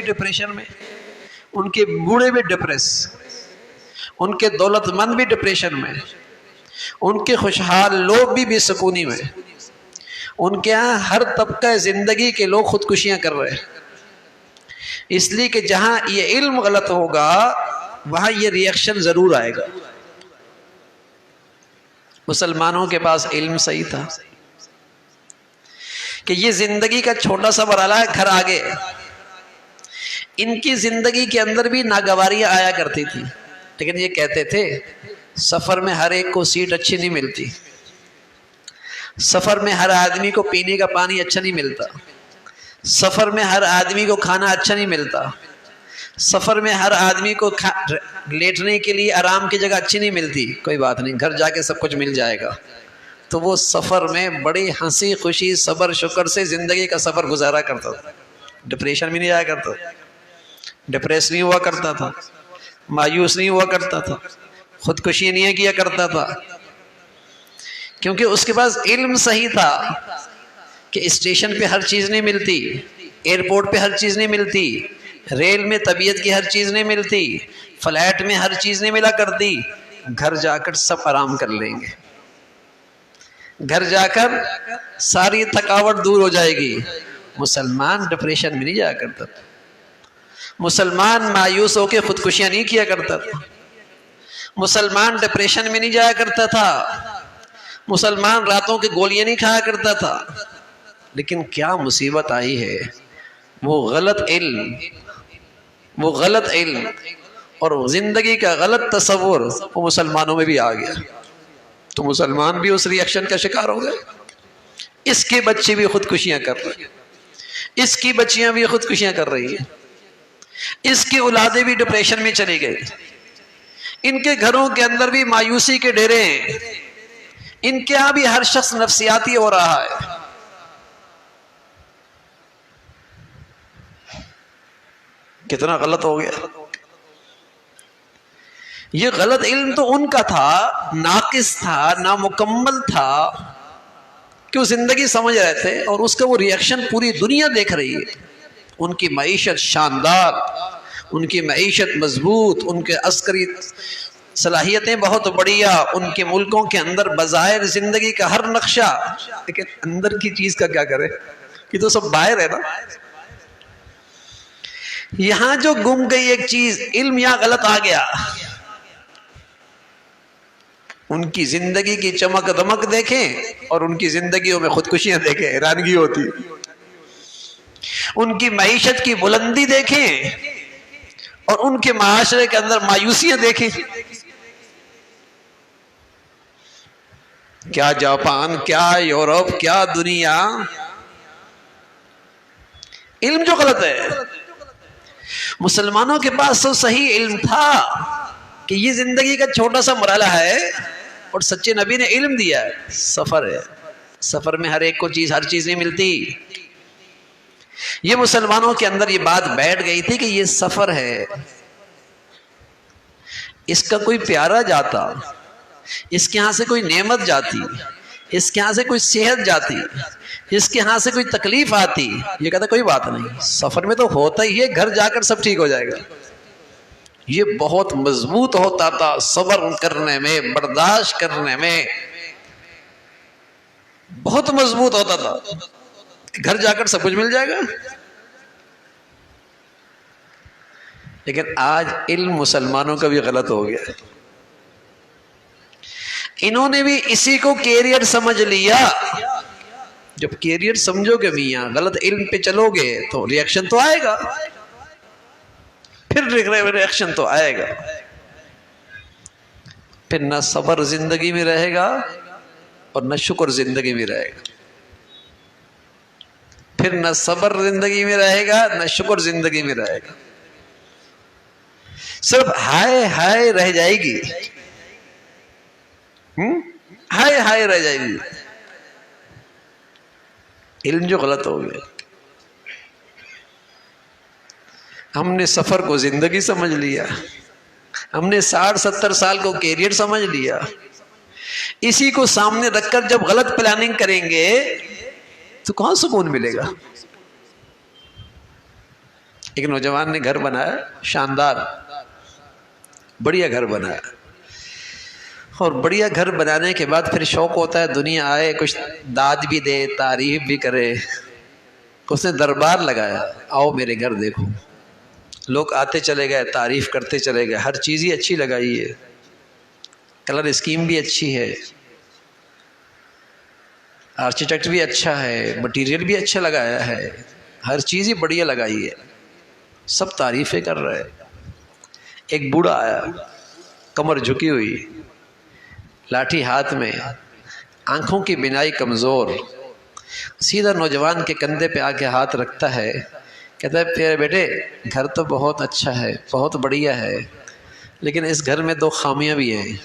Depression میں، ان کے بوڑھے بھی ڈپریس، ان کے دولت مند بھی ڈپریشن میں، ان کے خوشحال لوگ بھی بے سکونی میں، ان کے ہاں ہر طبقہ زندگی کے لوگ خودکشیاں کر رہے ہیں، اس لیے کہ جہاں یہ علم غلط ہوگا وہاں یہ ریئیکشن ضرور آئے گا۔ مسلمانوں کے پاس علم صحیح تھا کہ یہ زندگی کا چھوٹا سا مرحلہ ہے، گھر آگے، ان کی زندگی کے اندر بھی ناگواریاں آیا کرتی تھی، لیکن یہ کہتے تھے سفر میں ہر ایک کو سیٹ اچھی نہیں ملتی، سفر میں ہر آدمی کو پینے کا پانی اچھا نہیں ملتا، سفر میں ہر آدمی کو کھانا اچھا نہیں ملتا، سفر میں ہر آدمی کو لیٹنے کے لیے آرام کی جگہ اچھی نہیں ملتی، کوئی بات نہیں، گھر جا کے سب کچھ مل جائے گا۔ تو وہ سفر میں بڑی ہنسی خوشی صبر شکر سے زندگی کا سفر گزارا کرتا تھا، ڈپریشن بھی نہیں آیا کرتا، ڈپریس نہیں ہوا کرتا تھا، مایوس نہیں ہوا کرتا تھا، خودکشی نہیں کیا کرتا تھا، کیونکہ اس کے پاس علم صحیح تھا کہ اسٹیشن پہ ہر چیز نہیں ملتی، ایئرپورٹ پہ ہر چیز نہیں ملتی، ریل میں طبیعت کی ہر چیز نہیں ملتی، فلائٹ میں ہر چیز نہیں ملا کرتی، گھر جا کر سب آرام کر لیں گے، گھر جا کر ساری تھکاوٹ دور ہو جائے گی۔ مسلمان ڈپریشن میں نہیں جایا کرتا تھا، مسلمان مایوس ہو کے خودکشیاں نہیں کیا کرتا تھا، مسلمان ڈپریشن میں نہیں جایا کرتا تھا، مسلمان راتوں کی گولیاں نہیں کھایا کرتا تھا، لیکن کیا مصیبت آئی ہے، وہ غلط علم اور زندگی کا غلط تصور وہ مسلمانوں میں بھی آ گیا، تو مسلمان بھی اس ریئیکشن کا شکار ہو گئے۔ اس کے بچے بھی خودکشیاں کر رہے ہیں، اس کی بچیاں بھی خودکشیاں کر رہی ہیں، اس کی اولادیں بھی ڈپریشن میں چلی گئی، ان کے گھروں کے اندر بھی مایوسی کے ڈیرے ہیں، ان کے ہاں بھی ہر شخص نفسیاتی ہو رہا ہے۔ کتنا غلط ہو گیا۔ یہ غلط علم تو ان کا تھا، ناقص تھا، نامکمل تھا، کہ وہ زندگی سمجھ رہے تھے اور اس کا وہ ریئیکشن پوری دنیا دیکھ رہی ہے۔ ان کی معیشت شاندار، ان کی معیشت مضبوط، ان کے عسکری صلاحیتیں بہت بڑھیا، ان کے ملکوں کے اندر بظاہر زندگی کا ہر نقشہ، لیکن اندر کی چیز کا کیا کرے، یہ تو سب باہر ہے نا۔ یہاں جو گم گئی ایک چیز، علم یہاں غلط آ گیا، ان کی زندگی کی چمک دمک دیکھیں اور ان کی زندگیوں میں خودکشیاں دیکھیں، حیرانگی ہوتی، ان کی معیشت کی بلندی دیکھیں اور ان کے معاشرے کے اندر مایوسیاں دیکھیں۔ کیا جاپان، کیا یورپ، کیا دنیا، علم جو غلط ہے۔ مسلمانوں کے پاس تو صحیح علم تھا کہ یہ زندگی کا چھوٹا سا مرحلہ ہے اور سچے نبی نے علم دیا ہے، سفر ہے، سفر میں ہر ایک کو ہر چیز نہیں ملتی۔ یہ مسلمانوں کے اندر یہ بات بیٹھ گئی تھی کہ یہ سفر ہے، اس کا کوئی پیارا جاتا، اس کے ہاں سے کوئی نعمت جاتی، اس کے ہاں سے کوئی صحت جاتی، اس کے ہاں سے کوئی تکلیف آتی، یہ کہتا کوئی بات نہیں، سفر میں تو ہوتا ہی ہے، گھر جا کر سب ٹھیک ہو جائے گا۔ یہ بہت مضبوط ہوتا تھا صبر کرنے میں، برداشت کرنے میں، بہت مضبوط ہوتا تھا، گھر جا کر سب کچھ مل جائے گا۔ لیکن آج علم مسلمانوں کا بھی غلط ہو گیا، انہوں نے بھی اسی کو کیریئر سمجھ لیا۔ جب کیریئر سمجھو گے میاں، غلط علم پہ چلو گے تو ریئیکشن تو آئے گا، پھر ریئیکشن تو آئے گا، پھر نہ صبر زندگی میں رہے گا اور نہ شکر زندگی میں رہے گا، پھر نہ صبر زندگی میں رہے گا نہ شکر زندگی میں رہے گا، صرف ہائے ہائے رہ جائے گی، ہائے ہائے رہ جائے گی۔ علم جو غلط ہو گیا، ہم نے سفر کو زندگی سمجھ لیا، ہم نے 60-70 سال کو کیریئر سمجھ لیا، اسی کو سامنے رکھ کر جب غلط پلاننگ کریں گے تو کہاں سکون ملے گا، ایک نوجوان نے گھر بنایا، شاندار بڑھیا گھر بنایا، اور بڑھیا گھر بنانے کے بعد پھر شوق ہوتا ہے دنیا آئے کچھ داد بھی دے، تعریف بھی کرے۔ اس نے دربار لگایا، آؤ میرے گھر دیکھو۔ لوگ آتے چلے گئے، تعریف کرتے چلے گئے، ہر چیز ہی اچھی لگائی ہے، کلر اسکیم بھی اچھی ہے، آرکیٹیکٹ بھی اچھا ہے، مٹیریل بھی اچھا لگایا ہے، ہر چیز ہی بڑھیا لگائی ہے، سب تعریفیں کر رہے۔ ایک بوڑھا آیا، کمر جھکی ہوئی، لاٹھی ہاتھ میں، آنکھوں کی بینائی کمزور، سیدھا نوجوان کے کندھے پہ آ کے ہاتھ رکھتا ہے، کہتا ہے پیارے بیٹے گھر تو بہت اچھا ہے، بہت بڑھیا ہے، لیکن اس گھر میں 2 خامیاں بھی ہیں۔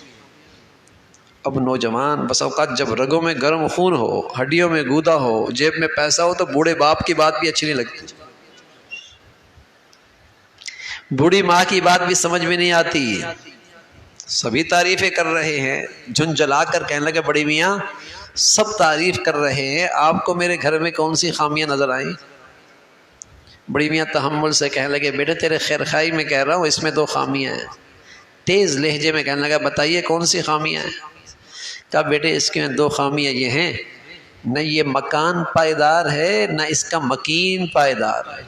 اب نوجوان بس اوقات جب رگوں میں گرم خون ہو، ہڈیوں میں گودا ہو، جیب میں پیسہ ہو تو بوڑھے باپ کی بات بھی اچھی نہیں لگتی، بوڑھی ماں کی بات بھی سمجھ میں نہیں آتی۔ سبھی تعریفیں کر رہے ہیں، جھنجھلا کر کہنے لگے بڑی میاں سب تعریف کر رہے ہیں، آپ کو میرے گھر میں کون سی خامیاں نظر آئیں؟ بڑی میاں تحمل سے کہنے لگے بیٹے تیرے خیر خواہی میں کہہ رہا ہوں، اس میں 2 خامیاں ہیں۔ تیز لہجے میں کہنے لگا بتائیے کون سی خامیاں ہیں؟ کہا بیٹے اس کے 2 خامیاں یہ ہیں، نہ یہ مکان پائیدار ہے، نہ اس کا مکین پائیدار ہے،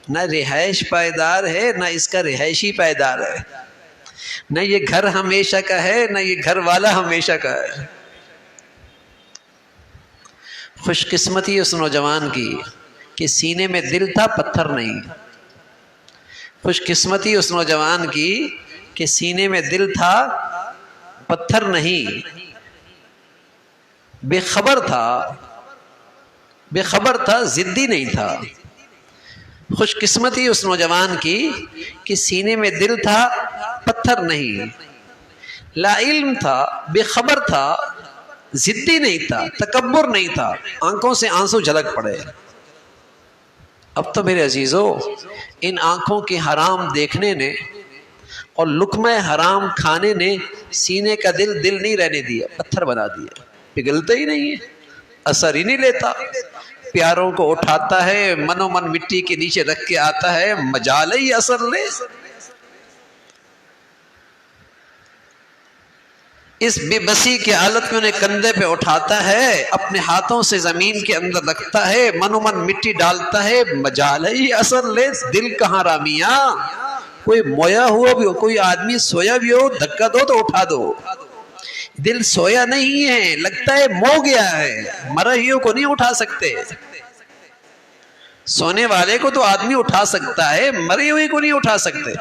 نہ رہائش پائیدار ہے، نہ اس کا رہائشی پائیدار ہے، نہ یہ گھر ہمیشہ کا ہے، نہ یہ گھر والا ہمیشہ کا ہے۔ خوش قسمتی اس نوجوان کی کہ سینے میں دل تھا، پتھر نہیں۔ خوش قسمتی اس نوجوان کی کہ سینے میں دل تھا، پتھر نہیں، بے خبر تھا، ضدی نہیں تھا۔ خوش قسمتی اس نوجوان کی کہ سینے میں دل تھا، پتھر نہیں، لا علم تھا، بے خبر تھا، ضدی نہیں تھا، تکبر نہیں تھا، آنکھوں سے آنسو جھلک پڑے۔ اب تو میرے عزیزو ان آنکھوں کے حرام دیکھنے نے اور لقمہ حرام کھانے نے سینے کا دل نہیں رہنے دیا، پتھر بنا دیا، پگھلتا ہی نہیں ہے، اثر ہی نہیں لیتا، پیاروں کو اٹھاتا ہے، منو من مٹی کے نیچے رکھ کے آتا ہے، مجال ہی اثر لے۔ اس بے بسی کی حالت میں انہیں کندھے پہ اٹھاتا ہے، اپنے ہاتھوں سے زمین کے اندر رکھتا ہے، منو من مٹی ڈالتا ہے، مجال ہی اثر لے، دل کہاں رامیاں؟ کوئی مویا ہوا بھی ہو، کوئی آدمی سویا بھی ہو، دھکا دو تو اٹھا دو۔ دل سویا نہیں ہے، لگتا ہے مو گیا ہے، مرہیوں کو نہیں اٹھا سکتے۔ سونے والے کو تو آدمی اٹھا سکتا ہے، مرے ہوئے کو نہیں اٹھا سکتے۔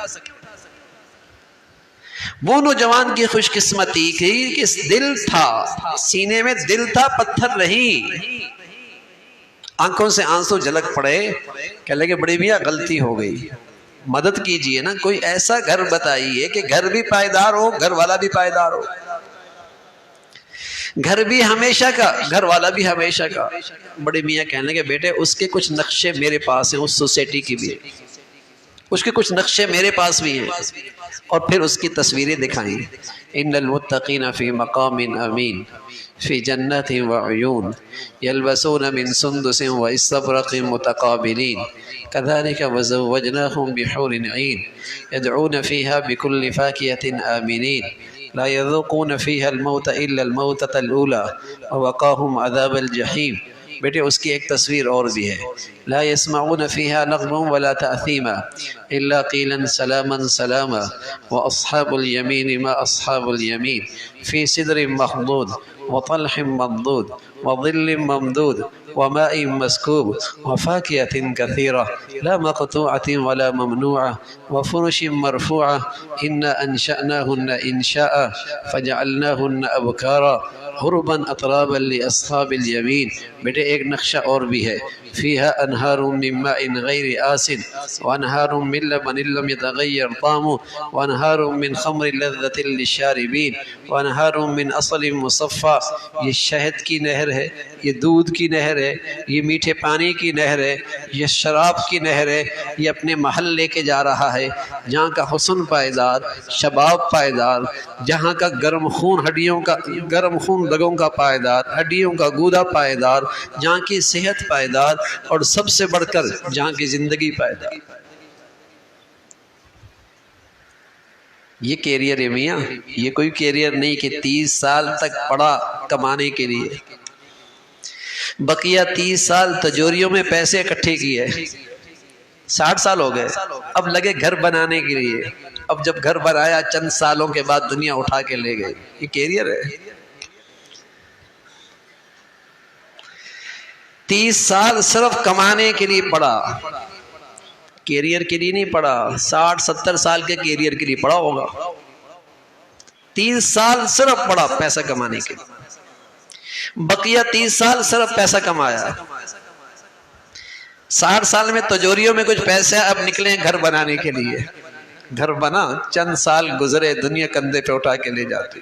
وہ نوجوان کی خوش قسمتی کی کہ دل تھا، سینے میں دل تھا، پتھر نہیں۔ آنکھوں سے آنسو جھلک پڑے، کہنے لگے بڑی میاں غلطی ہو گئی، مدد کیجئے نا، کوئی ایسا گھر بتائیے کہ گھر بھی پائیدار ہو، گھر والا بھی پائیدار ہو، گھر بھی ہمیشہ کا، گھر والا بھی ہمیشہ کا۔ بڑے میاں کہنے لگے بیٹے اس کے کچھ نقشے میرے پاس ہیں، اس سوسائٹی کی بھی، اس کے کچھ نقشے میرے پاس بھی ہیں، اور پھر اس کی تصویریں دکھائیں۔ ان المتقین فی مقام امین فی جنت وعیون یلبسون من سندس واستبرق متقابلین كذلك وزوجناهم بحور عین يدعون فيها بكل فاكهة آمنين لا يذوقون فيها الموت إلا الموتة الأولى ووقاهم عذاب الجحیم۔ بیٹے اس کی ایک تصویر اور بھی ہے، لا يسمعون فيها لغوا ولا تأثیما إلا قیلا سلاما سلاما وأصحاب اليمين ما أصحاب اليمين في سدر مخضود وطلح ممدود وظل ممدود وماء مسكوب وفاكهة كثيرة لا مقطوعة ولا ممنوعة وفرش مرفوعة إنا أنشأناهن إنشاء فجعلناهن أبكارا عربا اطرابا لاصحاب الیمین۔ بیٹے ایک نقشہ اور بھی ہے، فیہا انہار من ماء غیر آسن وانہار من لبن لم يتغیر طعمه وانہار من خمر لذۃ للشاربین وانہار من عسل مصفى۔ یہ شہد کی نہر ہے، یہ دودھ کی نہر ہے، یہ میٹھے پانی کی نہر ہے، یہ شراب کی نہر ہے، یہ اپنے محل لے کے جا رہا ہے، جہاں کا حسن پائیدار، شباب پائیدار، جہاں کا گرم خون ہڈیوں کا، گرم خون رگوں کا پائیدار، ہڈیوں کا گودا پائیدار، جہاں کی صحت پائیدار، اور سب سے بڑھ کر جہاں کی زندگی پائیدار۔ یہ کیریئر ہے میاں، یہ کوئی کیریئر نہیں کہ 30 سال تک پڑھا کمانے کے لیے، بقیہ 30 سال تجوریوں میں پیسے اکٹھے کیے، 60 سال ہو گئے، اب لگے گھر بنانے کے لیے، اب جب گھر بنایا چند سالوں کے بعد دنیا اٹھا کے لے گئے۔ یہ کیریئر ہے؟ 30 سال صرف کمانے کے لیے پڑھا، کیریئر کے لیے نہیں پڑھا۔ 60-70 سال کے کیریئر کے لیے پڑھا ہوگا، 30 سال صرف پڑھا پیسہ کمانے کے لیے، بقیہ 30 سال صرف پیسہ کمایا، 60 سال میں تجوریوں میں کچھ پیسے اب نکلے گھر بنانے کے لیے، گھر بنا، چند سال گزرے، دنیا کندھے پہ اٹھا کے لے جاتی۔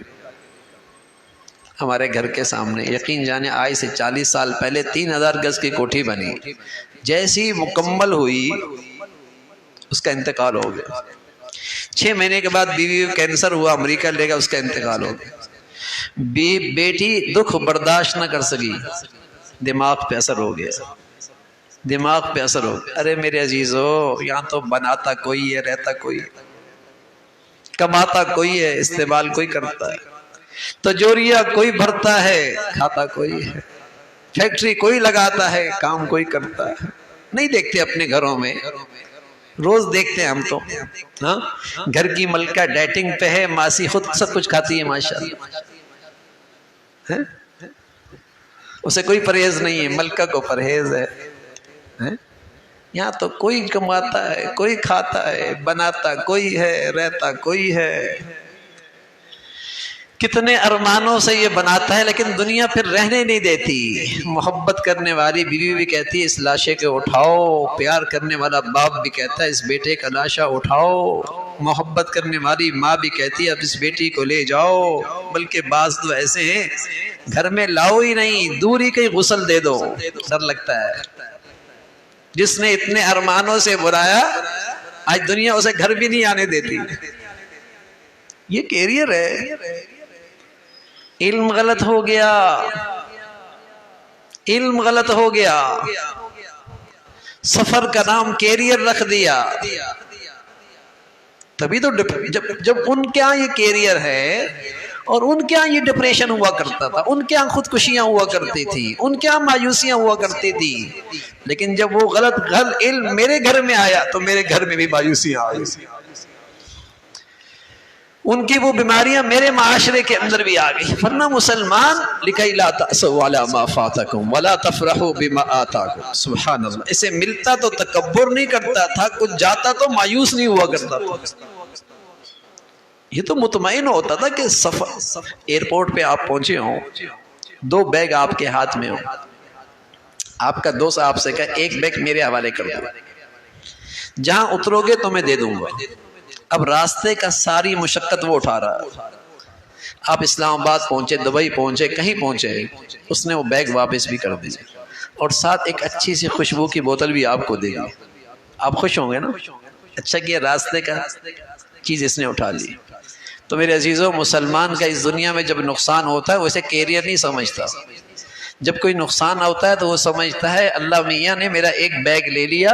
ہمارے گھر کے سامنے یقین جانے آج سے 40 سال پہلے 3000 گز کی کوٹھی بنی، جیسی مکمل ہوئی اس کا انتقال ہو گیا، 6 مہینے کے بعد بیوی کو کینسر ہوا، امریکہ لے گا، اس کا انتقال ہو گیا۔ بیٹی دکھ برداشت نہ کر سکی، دماغ پہ اثر ہو گیا، دماغ پہ اثر ہو گیا۔ ارے میرے عزیزو، یہاں تو بناتا کوئی ہے، رہتا کوئی ہے، کماتا کوئی ہے، استعمال کوئی کرتا ہے، تجوریہ کوئی بھرتا ہے، کھاتا کوئی ہے، فیکٹری کوئی لگاتا ہے، کام کوئی کرتا ہے۔ نہیں دیکھتے اپنے گھروں میں، روز دیکھتے ہیں ہم تو، ہاں گھر کی ملکہ ڈیٹنگ پہ ہے، ماسی خود سب کچھ کھاتی ہے ماشاءاللہ، اسے کوئی پرہیز نہیں ہے، ملکہ کو پرہیز ہے۔ یہاں تو کوئی کماتا ہے، کوئی کھاتا ہے، بناتا کوئی ہے، رہتا کوئی ہے، کتنے ارمانوں سے یہ بناتا ہے لیکن دنیا پھر رہنے نہیں دیتی۔ محبت کرنے والی بیوی بھی کہتی ہے اس لاشے کو اٹھاؤ، پیار کرنے والا باپ بھی کہتا ہے اس بیٹے کا لاشا اٹھاؤ، محبت کرنے والی ماں بھی کہتی ہے اب اس بیٹی کو لے جاؤ، بلکہ بعض تو ایسے ہیں گھر میں لاؤ ہی نہیں، دور ہی کہیں غسل دے دو، ڈر لگتا ہے۔ جس نے اتنے ارمانوں سے بنایا آج دنیا اسے گھر بھی نہیں آنے دیتی۔ یہ کیریئر ہے۔ علم غلط ہو گیا، علم غلط ہو گیا، سفر کا نام کیریئر رکھ دیا، تبھی تو جب ان کے ہاں یہ کیریئر ہے اور ان کے ہاں یہ ڈپریشن ہوا کرتا تھا، ان کے ہاں خودکشیاں ہوا کرتی تھی، ان کے ہاں مایوسیاں ہوا کرتی تھی، لیکن جب وہ غلط علم میرے گھر میں آیا تو میرے گھر میں بھی مایوسیاں آئی، ان کی وہ بیماریاں میرے معاشرے کے اندر بھی آ گئی۔ ورنہ مسلمان لِكَيْ لَا تَأْسَوْا عَلَى مَا فَاتَكُمْ وَلَا تَفْرَحُوا بِمَا آتَاكُمْ، سبحان اللہ۔ اسے ملتا تو تکبر نہیں کرتا تھا، کچھ جاتا تو مایوس نہیں ہوا کرتا تھا، یہ تو مطمئن ہوتا تھا کہ سفر ایئرپورٹ پہ آپ پہنچے ہوں، 2 بیگ آپ کے ہاتھ میں ہوں، آپ کا دوست آپ سے کہا ایک بیگ میرے حوالے کر دو، جہاں اترو گے تو میں دے دوں گا۔ اب راستے کا ساری مشقت وہ اٹھا رہا ہے، آپ اسلام آباد پہنچے، دبئی پہنچے، کہیں پہنچے، اس نے وہ بیگ واپس بھی کر دی اور ساتھ ایک اچھی سی خوشبو کی بوتل بھی آپ کو دے دی۔ آپ خوش ہوں گے نا؟ اچھا کیا راستے کا چیز اس نے اٹھا لی۔ تو میرے عزیزوں، مسلمان کا اس دنیا میں جب نقصان ہوتا ہے وہ اسے کیریئر نہیں سمجھتا، جب کوئی نقصان ہوتا ہے تو وہ سمجھتا ہے اللہ میاں نے میرا ایک بیگ لے لیا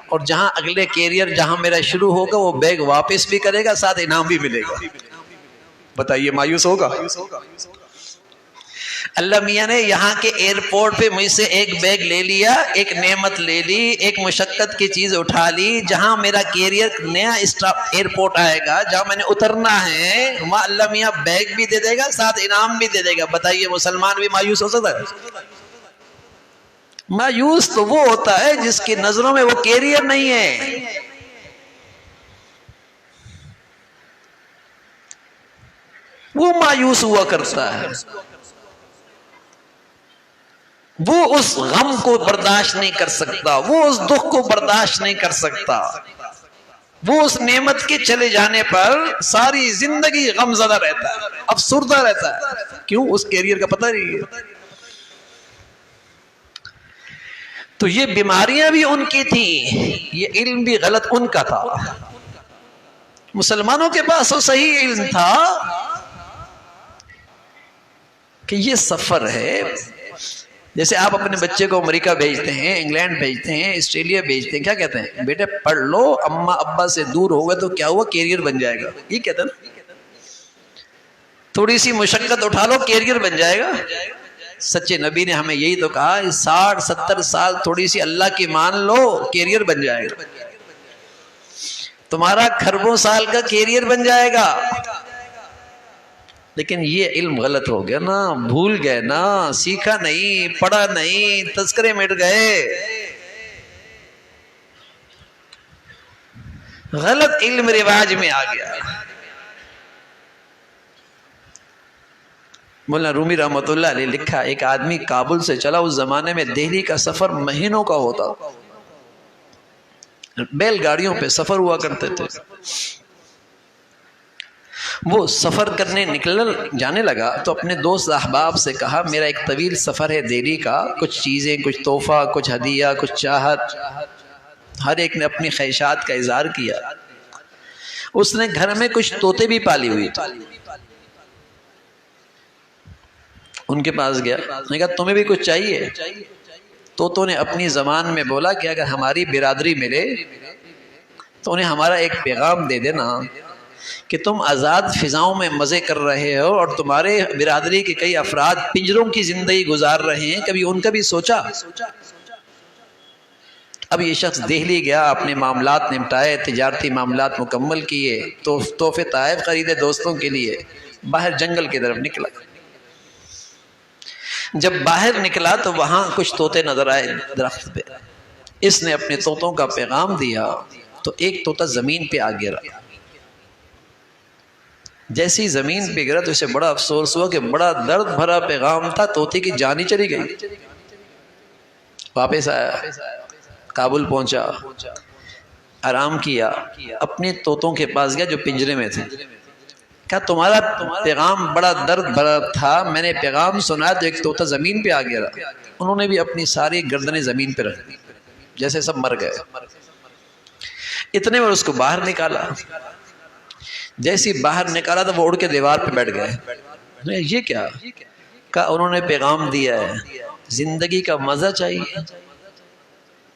اور جہاں اگلے کیریئر جہاں میرا شروع ہوگا وہ بیگ واپس بھی کرے گا، ساتھ انعام بھی ملے گا۔ بتائیے مایوس ہوگا؟ اللہ میاں نے یہاں کے ایئرپورٹ پہ مجھ سے ایک بیگ لے لیا، ایک نعمت لے لی، ایک مشقت کی چیز اٹھا لی، جہاں میرا کیریئر نیا ایئرپورٹ آئے گا، جہاں میں نے اترنا ہے، وہاں اللہ میاں بیگ بھی دے دے گا، ساتھ انعام بھی دے دے گا۔ بتائیے مسلمان بھی مایوس ہو سکتا ہے؟ مایوس تو وہ ہوتا ہے جس کی نظروں میں وہ کیریئر نہیں ہے، وہ مایوس ہوا کرتا ہے، وہ اس غم کو برداشت نہیں کر سکتا، وہ اس دکھ کو برداشت نہیں کر سکتا، وہ اس نعمت کے چلے جانے پر ساری زندگی غم زدہ رہتا ہے، افسردہ رہتا ہے۔ کیوں؟ اس کیریئر کا پتہ نہیں ہے۔ تو یہ بیماریاں بھی ان کی تھیں، یہ علم بھی غلط ان کا تھا۔ مسلمانوں کے پاس وہ صحیح علم تھا کہ یہ سفر ہے، جیسے آپ اپنے بچے کو امریکہ بھیجتے ہیں، انگلینڈ بھیجتے ہیں، آسٹریلیا بھیجتے ہیں، کیا کہتے ہیں؟ بیٹے پڑھ لو، اماں ابا سے دور ہوگا تو کیا ہوا، کیریئر بن جائے گا، یہ کہتے ہیں نا، تھوڑی سی مشقت اٹھا لو کیریئر بن جائے گا۔ سچے نبی نے ہمیں یہی تو کہا، 60-70 سال تھوڑی سی اللہ کی مان لو، کیریئر بن جائے گا، تمہارا کھربوں سال کا کیریئر بن جائے گا۔ لیکن یہ علم غلط ہو گیا نا، بھول گئے نا، سیکھا نہیں، پڑھا نہیں، تذکرے مٹ گئے، غلط علم رواج میں آ گیا۔ مولانا رومی رحمۃ اللہ علیہ لکھا، ایک آدمی کابل سے چلا، اس زمانے میں دہلی کا سفر مہینوں کا ہوتا، بیل گاڑیوں پہ سفر ہوا کرتے تھے۔ وہ سفر کرنے جانے لگا تو اپنے دوست احباب سے کہا، میرا ایک طویل سفر ہے دہلی کا، کچھ چیزیں، کچھ تحفہ، کچھ ہدیہ، کچھ چاہت، ہر ایک نے اپنی خواہشات کا اظہار کیا۔ اس نے گھر میں کچھ طوطے بھی پالی ہوئی تھی، ان کے پاس گیا، نے کہا تمہیں بھی کچھ چاہیے؟ طوطوں نے اپنی زبان میں بولا کہ اگر ہماری برادری ملے تو انہیں ہمارا ایک پیغام دے دینا کہ تم آزاد فضاؤں میں مزے کر رہے ہو اور تمہارے برادری کے کئی افراد پنجروں کی زندگی گزار رہے ہیں، کبھی ان کا بھی سوچا؟ اب یہ شخص دہلی گیا، اپنے معاملات نمٹائے، تجارتی معاملات مکمل کیے، تو تحفے تحائف خریدے دوستوں کے لیے، باہر جنگل کی طرف نکلا۔ جب باہر نکلا تو وہاں کچھ طوطے نظر آئے درخت پہ، اس نے اپنے طوطوں کا پیغام دیا تو ایک طوطا زمین پہ آ گرا۔ جیسی زمین پہ گرا تو اسے بڑا افسوس ہوا کہ بڑا درد بھرا پیغام تھا، طوطے کی جان ہی چلی گئی۔ واپس آیا، کابل پہنچا، آرام کیا، اپنے طوطوں کے پاس گیا جو پنجرے میں تھے، کہا تمہارا پیغام بڑا درد بھرا تھا، میں نے پیغام سنا تو ایک طوطا زمین پہ آ گیا۔ انہوں نے بھی اپنی ساری گردنیں زمین پہ رکھ دی، جیسے سب مر گئے۔ اتنے میں اس کو باہر نکالا، جیسی باہر نکالا تو وہ اڑ کے دیوار پہ بیٹھ گئے۔ یہ کیا؟ کہا انہوں نے پیغام دیا ہے، زندگی کا مزہ چاہیے،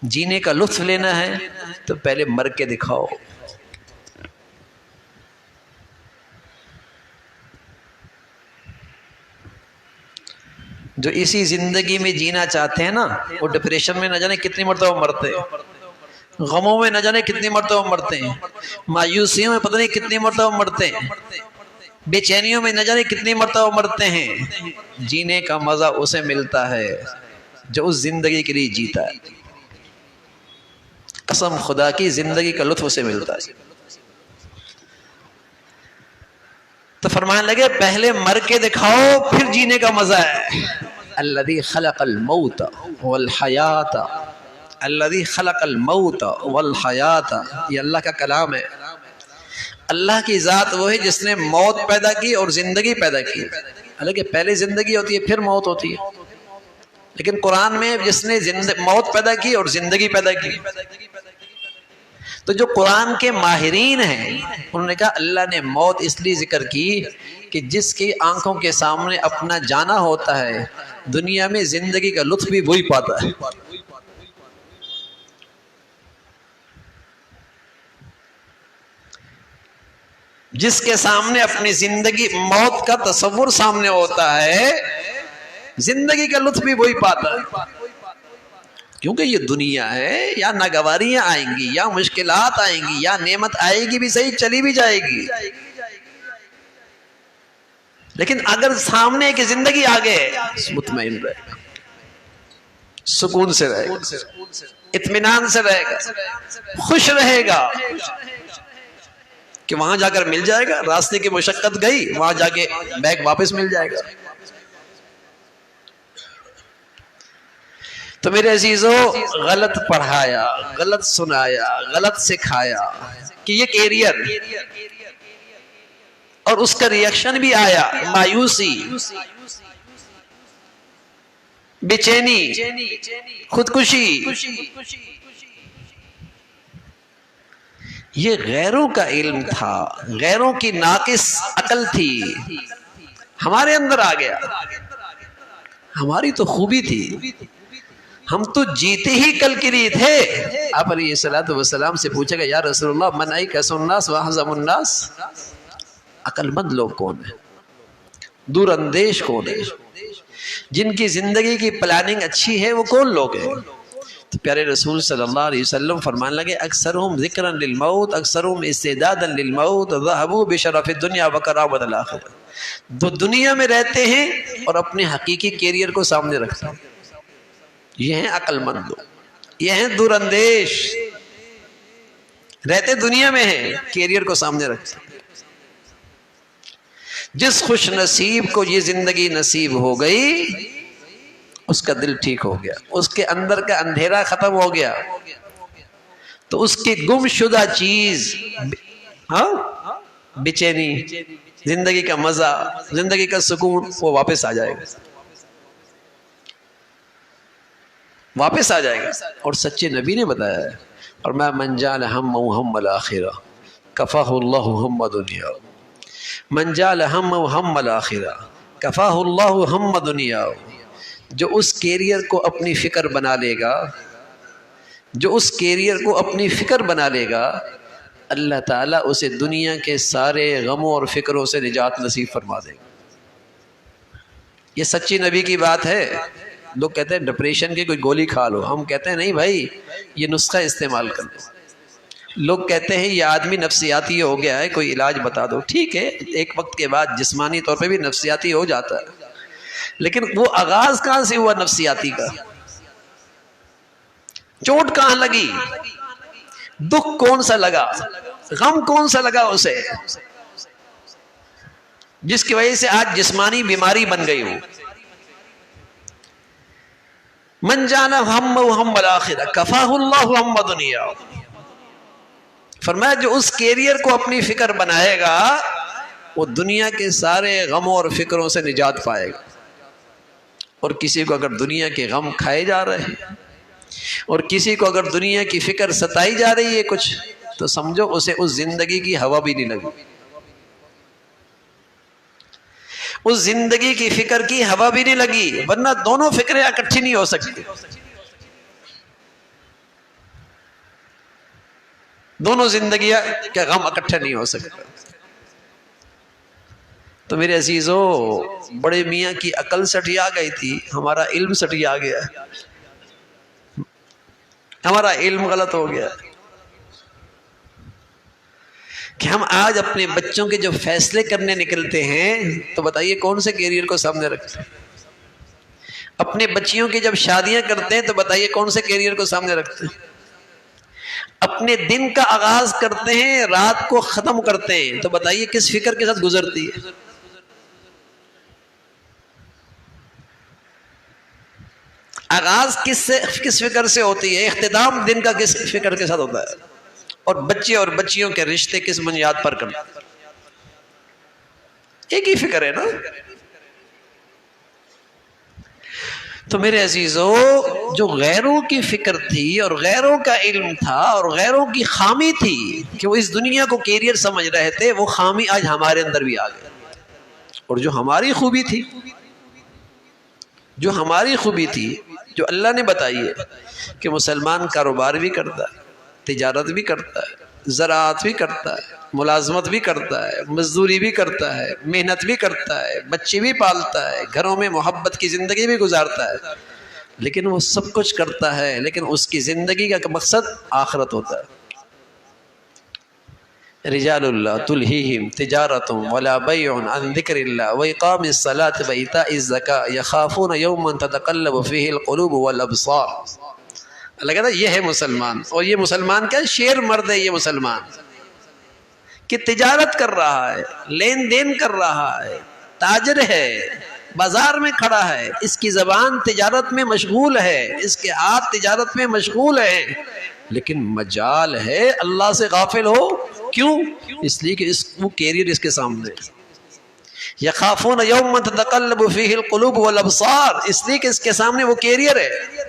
جینے کا لطف لینا ہے تو پہلے مر کے دکھاؤ۔ جو اسی زندگی میں جینا چاہتے ہیں نا، وہ ڈپریشن میں نہ جانے کتنی مرتبہ مرتے ہیں، غموں میں نہ جانے کتنی مرتبہ مرتے ہیں، مایوسیوں میں پتہ نہیں کتنی مرتبہ مرتے ہیں، بے چینیوں میں نہ جانے کتنی مرتبہ مرتے ہیں۔ جینے کا مزہ اسے ملتا ہے جو اس زندگی کے لیے جیتا ہے، قسم خدا کی زندگی کا لطف اسے ملتا ہے۔ تو فرمانے لگے پہلے مر کے دکھاؤ پھر جینے کا مزہ ہے۔ الذی خلق الموت والحیات، الذی خلق الموت والحیات، یہ اللہ کا کلام ہے۔ اللہ کی ذات وہ ہے جس نے موت پیدا کی اور زندگی پیدا کی، حالانکہ پہلے زندگی ہوتی ہے پھر موت ہوتی ہے، لیکن قرآن میں جس نے موت پیدا کی اور زندگی پیدا کی۔ تو جو قرآن کے ماہرین ہیں انہوں نے کہا اللہ نے موت اس لیے ذکر کی کہ جس کی آنکھوں کے سامنے اپنا جانا ہوتا ہے، دنیا میں زندگی کا لطف بھی وہی پاتا ہے۔ جس کے سامنے اپنی زندگی موت کا تصور سامنے ہوتا ہے، زندگی کا لطف بھی وہی پاتا ہے، کیونکہ یہ دنیا ہے، یا ناگواریاں آئیں گی، یا مشکلات آئیں گی، یا نعمت آئے گی بھی صحیح، چلی بھی جائے گی، لیکن اگر سامنے کی زندگی آگے مطمئن رہے گا، سکون سے رہے گا، اطمینان سے رہے گا، خوش رہے گا کہ وہاں جا کر مل جائے گا، راستے کی مشقت گئی، وہاں جا کے بیگ واپس مل جائے گا۔ تو میرے عزیزو، غلط پڑھایا، غلط سنایا، غلط سکھایا کہ یہ کیریئر، اور اس کا ریئیکشن بھی آیا، مایوسی، بے چینی، خودکشی۔ یہ غیروں کا علم تھا، غیروں کی ناقص عقل تھی، ہمارے اندر آ گیا۔ ہماری تو خوبی تھی، ہم تو جیتے ہی کل کے لیے تھے۔ آپ علیہ الصلوۃ والسلام سے پوچھے گا یا رسول اللہ من ایکس الناس واحزم الناس، عقل مند لوگ کون ہیں، دور اندیش کون ہے، جن کی زندگی کی پلاننگ اچھی ہے وہ کون لوگ ہیں؟ تو پیارے رسول صلی اللہ علیہ وسلم فرمان لگے اکثرهم ذکرا للموت اکثرهم استعدادا للموت ذهبوا بشرف الدنیا وکرامۃ الآخرہ، وہ دنیا میں رہتے ہیں اور اپنے حقیقی کیریئر کو سامنے رکھتے ہیں، یہ ہیں عقل مند لوگ، یہ ہیں دور اندیش، رہتے دنیا میں ہیں کیریئر کو سامنے رکھتے ہیں۔ جس خوش نصیب کو یہ زندگی نصیب ہو گئی اس کا دل ٹھیک ہو گیا، اس کے اندر کا اندھیرا ختم ہو گیا، تو اس کی گم شدہ چیز بے چینی، زندگی کا مزہ، زندگی کا سکون وہ واپس آ جائے گا، واپس آ جائے گا۔ اور سچے نبی نے بتایا ہے، اور میں من جعل ہمہ ہم الآخرہ کفاہ اللہ ہم دنیا، من جعل ہمہ ہم الآخرہ کفاہ اللہ ہم دنیا، جو اس کیریئر کو اپنی فکر بنا لے گا، جو اس کیریئر کو اپنی فکر بنا لے گا، اللہ تعالیٰ اسے دنیا کے سارے غموں اور فکروں سے نجات نصیب فرما دے گا۔ یہ سچی نبی کی بات ہے۔ لوگ کہتے ہیں ڈپریشن کی کوئی گولی کھا لو، ہم کہتے ہیں نہیں بھائی یہ نسخہ استعمال کر لو۔ لوگ کہتے ہیں یہ آدمی نفسیاتی ہو گیا ہے، کوئی علاج بتا دو۔ ٹھیک ہے، ایک وقت کے بعد جسمانی طور پہ بھی نفسیاتی ہو جاتا ہے، لیکن وہ آغاز کہاں سے ہوا نفسیاتی کا؟ چوٹ کہاں لگی؟ دکھ کون سا لگا؟ غم کون سا لگا اسے، جس کی وجہ سے آج جسمانی بیماری بن گئی ہو؟ من جعل ہمہ ہم الآخرہ کفاہ اللہ ہم دنیا، فرمایا جو اس کیریئر کو اپنی فکر بنائے گا وہ دنیا کے سارے غموں اور فکروں سے نجات پائے گا۔ اور کسی کو اگر دنیا کے غم کھائے جا رہے ہیں اور کسی کو اگر دنیا کی فکر ستائی جا رہی ہے کچھ، تو سمجھو اسے اس زندگی کی ہوا بھی نہیں لگی، اس زندگی کی فکر کی ہوا بھی نہیں لگی، ورنہ دونوں فکریں اکٹھی نہیں ہو سکتی، دونوں زندگیاں کا غم اکٹھا نہیں ہو سکتا۔ تو میرے عزیزو، بڑے میاں کی عقل سٹیا گئی تھی، ہمارا علم سٹیا گیا، ہمارا علم غلط ہو گیا کہ ہم آج اپنے بچوں کے جو فیصلے کرنے نکلتے ہیں تو بتائیے کون سے کیریئر کو سامنے رکھتے ہیں؟ اپنے بچیوں کی جب شادیاں کرتے ہیں تو بتائیے کون سے کیریئر کو سامنے رکھتے ہیں؟ اپنے دن کا آغاز کرتے ہیں، رات کو ختم کرتے ہیں، تو بتائیے کس فکر کے ساتھ گزرتی ہے؟ آغاز کس فکر سے ہوتی ہے؟ اختتام دن کا کس فکر کے ساتھ ہوتا ہے؟ اور بچے اور بچیوں کے رشتے کس بنیاد پر کرنا؟ ایک ہی فکر ہے نا۔ تو میرے عزیزو، جو غیروں کی فکر تھی اور غیروں کا علم تھا اور غیروں کی خامی تھی کہ وہ اس دنیا کو کیریئر سمجھ رہے تھے، وہ خامی آج ہمارے اندر بھی آ گئی۔ اور جو ہماری خوبی تھی، جو ہماری خوبی تھی، جو اللہ نے بتائی ہے کہ مسلمان کاروبار بھی کرتا ہے، تجارت بھی کرتا ہے، زراعت بھی کرتا ہے، ملازمت بھی کرتا ہے، مزدوری بھی کرتا ہے، محنت بھی کرتا ہے، بچے بھی پالتا ہے، گھروں میں محبت کی زندگی بھی گزارتا ہے، لیکن وہ سب کچھ کرتا ہے، لیکن اس کی زندگی کا مقصد آخرت ہوتا ہے۔ رجال اللہ تلہیہم تجارت ولا بیع عن ذکر اللہ واقام الصلاۃ وایتاء الزکاۃ یخافون یوما تتقلب فیہ القلوب والابصار۔ اللہ کہتا ہے یہ ہے مسلمان، اور یہ مسلمان کیا شیر مرد ہے، یہ مسلمان کہ تجارت کر رہا ہے، لین دین کر رہا ہے، تاجر ہے، بازار میں کھڑا ہے، اس کی زبان تجارت میں مشغول ہے، اس کے ہاتھ تجارت میں مشغول ہیں، لیکن مجال ہے اللہ سے غافل ہو۔ کیوں؟ اس لیے کہ وہ کیریئر اس کے سامنے، یخافون یوما تتقلب فیہ القلوب والابصار، اس لیے کہ اس کے سامنے وہ کیریئر ہے۔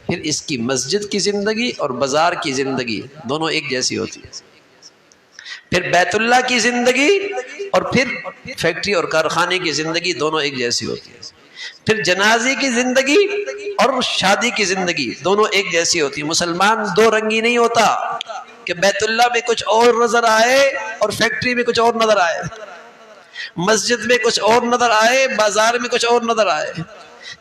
پھر اس کی مسجد کی زندگی اور بازار کی زندگی دونوں ایک جیسی ہوتی ہے، پھر بیت اللہ کی زندگی اور پھر فیکٹری اور کارخانے کی زندگی دونوں ایک جیسی ہوتی ہے، پھر جنازے کی زندگی اور شادی کی زندگی دونوں ایک جیسی ہوتی ہے. مسلمان دو رنگی نہیں ہوتا کہ بیت اللہ میں کچھ اور نظر آئے اور فیکٹری میں کچھ اور نظر آئے، مسجد میں کچھ اور نظر آئے، بازار میں کچھ اور نظر آئے،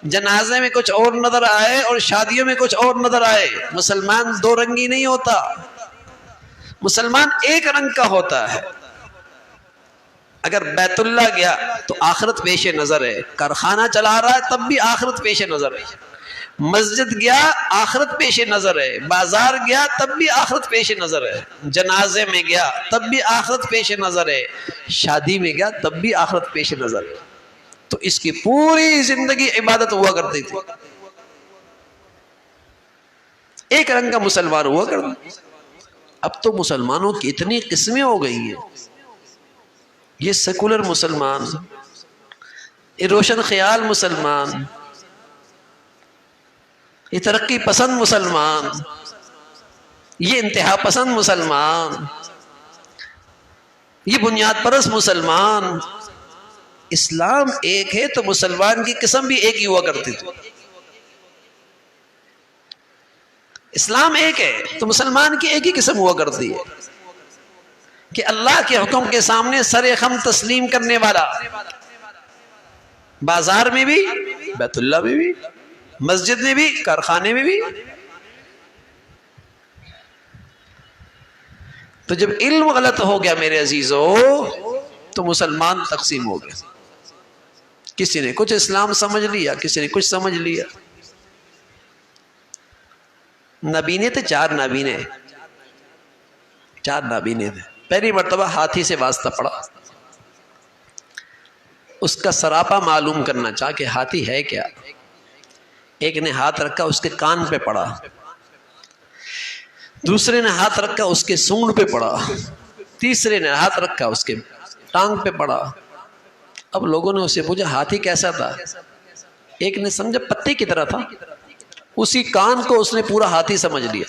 جنازے میں کچھ اور نظر آئے اور شادیوں میں کچھ اور نظر آئے. مسلمان دو رنگی نہیں ہوتا، مسلمان ایک رنگ کا ہوتا ہے. اگر بیت اللہ گیا تو آخرت پیش نظر ہے، کارخانہ چلا رہا ہے تب بھی آخرت پیش نظر ہے، مسجد گیا آخرت پیش نظر ہے، بازار گیا تب بھی آخرت پیش نظر ہے، جنازے میں گیا تب بھی آخرت پیش نظر ہے، شادی میں گیا تب بھی آخرت پیش نظر ہے. تو اس کی پوری زندگی عبادت ہوا کرتی تھی، ایک رنگ کا مسلمان ہوا کرتا. اب تو مسلمانوں کی اتنی قسمیں ہو گئی ہیں، یہ سیکولر مسلمان، یہ روشن خیال مسلمان، یہ ترقی پسند مسلمان، یہ انتہا پسند مسلمان، یہ بنیاد پرست مسلمان. اسلام ایک ہے تو مسلمان کی قسم بھی ایک ہی ہوا کرتی تھی. اسلام ایک ہے تو مسلمان کی ایک ہی قسم ہوا کرتی ہے کہ اللہ کے حکم کے سامنے سر خم تسلیم کرنے والا، بازار میں بھی، بیت اللہ میں بھی، مسجد میں بھی، کارخانے میں بھی. تو جب علم غلط ہو گیا میرے عزیزو تو مسلمان تقسیم ہو گئے. کسی نے کچھ اسلام سمجھ لیا، کسی نے کچھ سمجھ لیا. نبینے تھے چار نبینے تھے. پہلی مرتبہ ہاتھی سے واسطہ پڑا، اس کا سراپا معلوم کرنا چاہ کہ ہاتھی ہے کیا. ایک نے ہاتھ رکھا اس کے کان پہ پڑا، دوسرے نے ہاتھ رکھا اس کے سونڈ پہ پڑا، تیسرے نے ہاتھ رکھا اس کے ٹانگ پہ پڑا. اب لوگوں نے اسے پوچھا ہاتھی کیسا تھا؟ ایک نے سمجھا پتے کی طرح تھا، اسی کان کو اس نے پورا ہاتھی سمجھ لیا.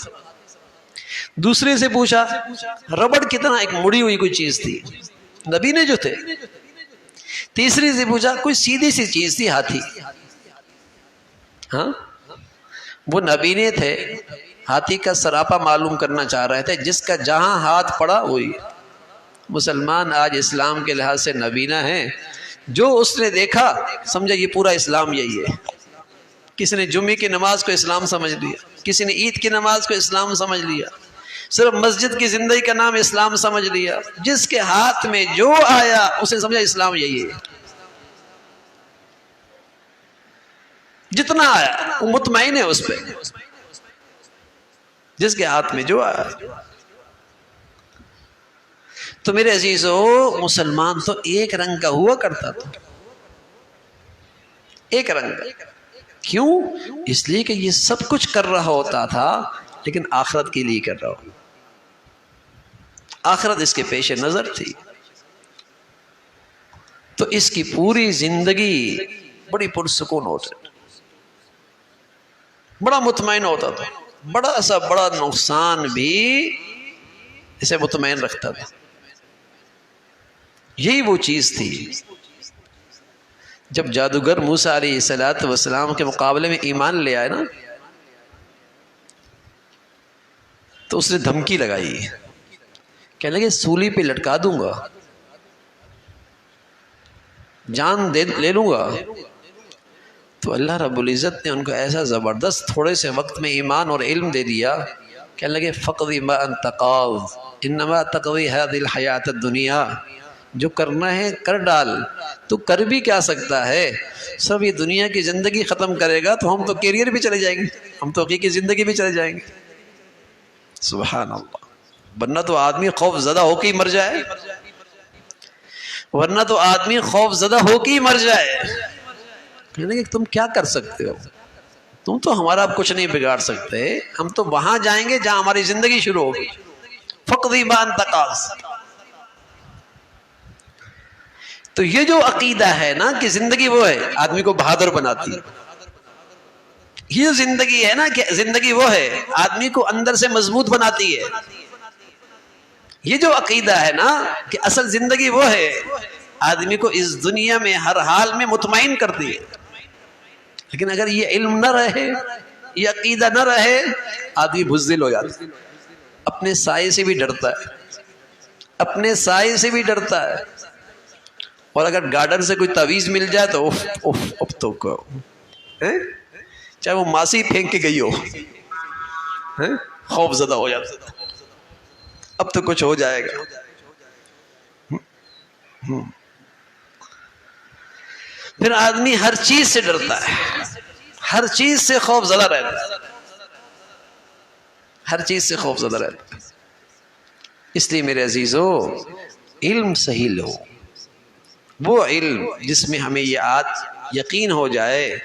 دوسرے سے پوچھا ربڑ کتنا، ایک مڑی ہوئی کوئی چیز تھی، نبی نے جو تھے. تیسری سے پوچھا کوئی سیدھی سی چیز تھی ہاتھی. ہاں وہ نبی نے تھے، ہاتھی کا سراپا معلوم کرنا چاہ رہے تھے، جس کا جہاں ہاتھ پڑا وہی. مسلمان آج اسلام کے لحاظ سے نبینہ ہیں، جو اس نے دیکھا سمجھا یہ پورا اسلام یہی ہے. کسی نے جمعے کی نماز کو اسلام سمجھ لیا، کسی نے عید کی نماز کو اسلام سمجھ لیا، صرف مسجد کی زندگی کا نام اسلام سمجھ لیا. جس کے ہاتھ میں جو آیا اسے سمجھا اسلام یہی ہے. جتنا آیا وہ مطمئن ہے اس پہ، جس کے ہاتھ میں جو آیا. تو میرے عزیزو مسلمان تو ایک رنگ کا ہوا کرتا تھا، ایک رنگ کا. کیوں؟ اس لیے کہ یہ سب کچھ کر رہا ہوتا تھا لیکن آخرت کے لیے کر رہا ہو، آخرت اس کے پیش نظر تھی. تو اس کی پوری زندگی بڑی پرسکون ہوتی، بڑا مطمئن ہوتا تھا. بڑا سا بڑا نقصان بھی اسے مطمئن رکھتا تھا. یہی وہ چیز تھی جب جادوگر موسیٰ علیہ السلام کے مقابلے میں ایمان لے آئے نا، تو اس نے دھمکی لگائی، کہنے لگے سولی پہ لٹکا دوں گا، جان لے لوں گا. تو اللہ رب العزت نے ان کو ایسا زبردست تھوڑے سے وقت میں ایمان اور علم دے دیا، کہنے لگے فَقْضِ مَا أَنْتَ قَاضٍ إِنَّمَا تَقْضِي هَذِهِ الْحَيَاةَ الدُّنْيَا. جو کرنا ہے کر ڈال، تو کر بھی کیا سکتا ہے، سب یہ دنیا کی زندگی ختم کرے گا تو ہم تو کیریئر بھی چلے جائیں گے، ہم تو حقیقی زندگی بھی چلے جائیں گے. سبحان اللہ. ورنہ تو آدمی خوف زدہ ہو کے ہی مر جائے، ورنہ تو آدمی خوف زدہ ہو کے ہی مر جائے. کہ تم کیا کر سکتے ہو، تم تو ہمارا اب کچھ نہیں بگاڑ سکتے، ہم تو وہاں جائیں گے جہاں ہماری زندگی شروع ہوگی. فَقْضِ مَا أَنْتَ قَاضٍ. تو یہ جو عقیدہ ہے نا کہ زندگی وہ ہے آدمی کو بہادر بناتی ہے، یہ زندگی ہے نا کہ زندگی وہ ہے آدمی کو اندر سے مضبوط بناتی ہے. یہ جو عقیدہ ہے نا کہ اصل زندگی وہ ہے آدمی کو اس دنیا میں ہر حال میں مطمئن کرتی ہے. لیکن اگر یہ علم نہ رہے، یہ عقیدہ نہ رہے، آدمی بزدل ہو جاتا ہے، اپنے سائے سے بھی ڈرتا ہے، اپنے سائے سے بھی ڈرتا ہے، اور اگر گارڈن سے کوئی تعویذ مل جائے تو اف اف اف تو چاہے وہ ماسی پھینک کے گئی ہو، خوف زدہ ہو جاتا ہے، اب تو کچھ ہو جائے گا۔ پھر آدمی ہر چیز سے ڈرتا ہے، ہر چیز سے خوف زدہ رہتا ہے، ہر چیز سے خوف زدہ رہتا ہے۔ اس لیے میرے عزیزو، علم صحیح لو، وہ علم جس میں ہمیں یہ یقین ہو جائے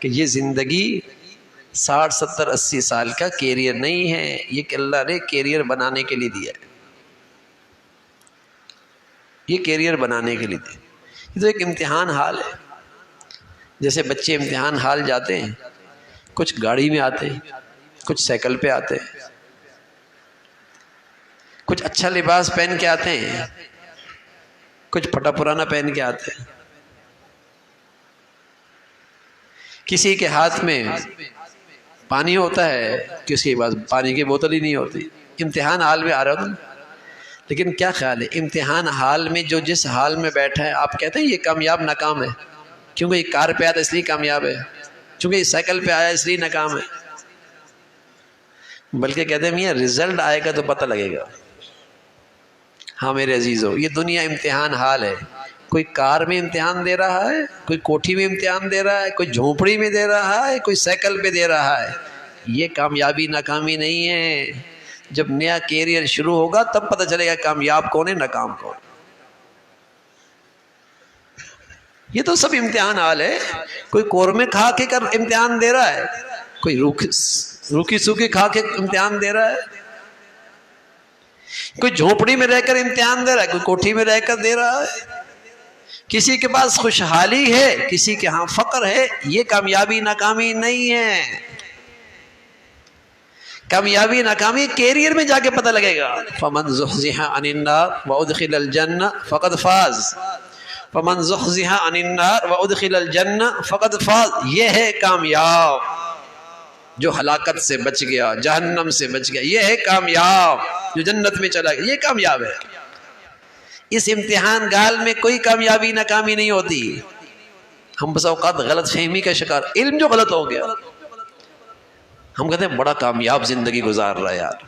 کہ یہ زندگی 60 70 80 سال کا کیریئر نہیں ہے، یہ کہ اللہ نے کیریئر بنانے کے لیے دیا ہے، یہ کیریئر بنانے کے لیے دیا۔ یہ تو ایک امتحان حال ہے، جیسے بچے امتحان حال جاتے ہیں، کچھ گاڑی میں آتے ہیں، کچھ سائیکل پہ آتے ہیں، کچھ اچھا لباس پہن کے آتے ہیں، کچھ پھٹا پرانا پہن کے آتے ہیں، کسی کے ہاتھ میں پانی ہوتا ہے، کسی کے پاس پانی کی بوتل ہی نہیں ہوتی، امتحان حال میں آ رہا ہوتا۔ لیکن کیا خیال ہے، امتحان حال میں جو جس حال میں بیٹھا ہے، آپ کہتے ہیں یہ کامیاب ناکام ہے، کیونکہ یہ کار پہ آیا اس لیے کامیاب ہے، چونکہ یہ سائیکل پہ آیا اس لیے ناکام ہے، بلکہ کہتے ہیں میاں رزلٹ آئے گا تو پتہ لگے گا۔ ہاں میرے عزیزو، یہ دنیا امتحان حال ہے، کوئی کار میں امتحان دے رہا ہے، کوئی کوٹھی میں امتحان دے رہا ہے، کوئی جھونپڑی میں دے رہا ہے، کوئی سائیکل پہ دے رہا ہے، یہ کامیابی ناکامی نہیں ہے۔ جب نیا کیریئر شروع ہوگا تب پتہ چلے گا کامیاب کون ہے، ناکام کون۔ یہ تو سب امتحان حال ہے، کوئی قورمے کھا کے کر امتحان دے رہا ہے، کوئی روکھی سوکھی کھا کے امتحان دے رہا ہے، کوئی جھونپڑی میں رہ کر امتحان دے رہا ہے، کوئی کوٹھی میں رہ کر دے رہا ہے، کسی کے پاس خوشحالی ہے، کسی کے ہاں فقر ہے، یہ کامیابی ناکامی نہیں ہے۔ کامیابی ناکامی کیریئر میں جا کے پتہ لگے گا۔ فمن زحزح عن النار وادخل الجنہ فقد فاز، فمن زحزح عن النار وادخل الجنہ فقد فاز، یہ ہے کامیاب، جو ہلاکت سے بچ گیا، جہنم سے بچ گیا، یہ ہے کامیاب، جو جنت میں چلا گیا، یہ کامیاب ہے۔ اس امتحان گال میں کوئی کامیابی ناکامی نہیں ہوتی۔ ہم بس اوقات غلط فہمی کا شکار، علم جو غلط ہو گیا، ہم کہتے ہیں بڑا کامیاب زندگی گزار رہا ہے یار،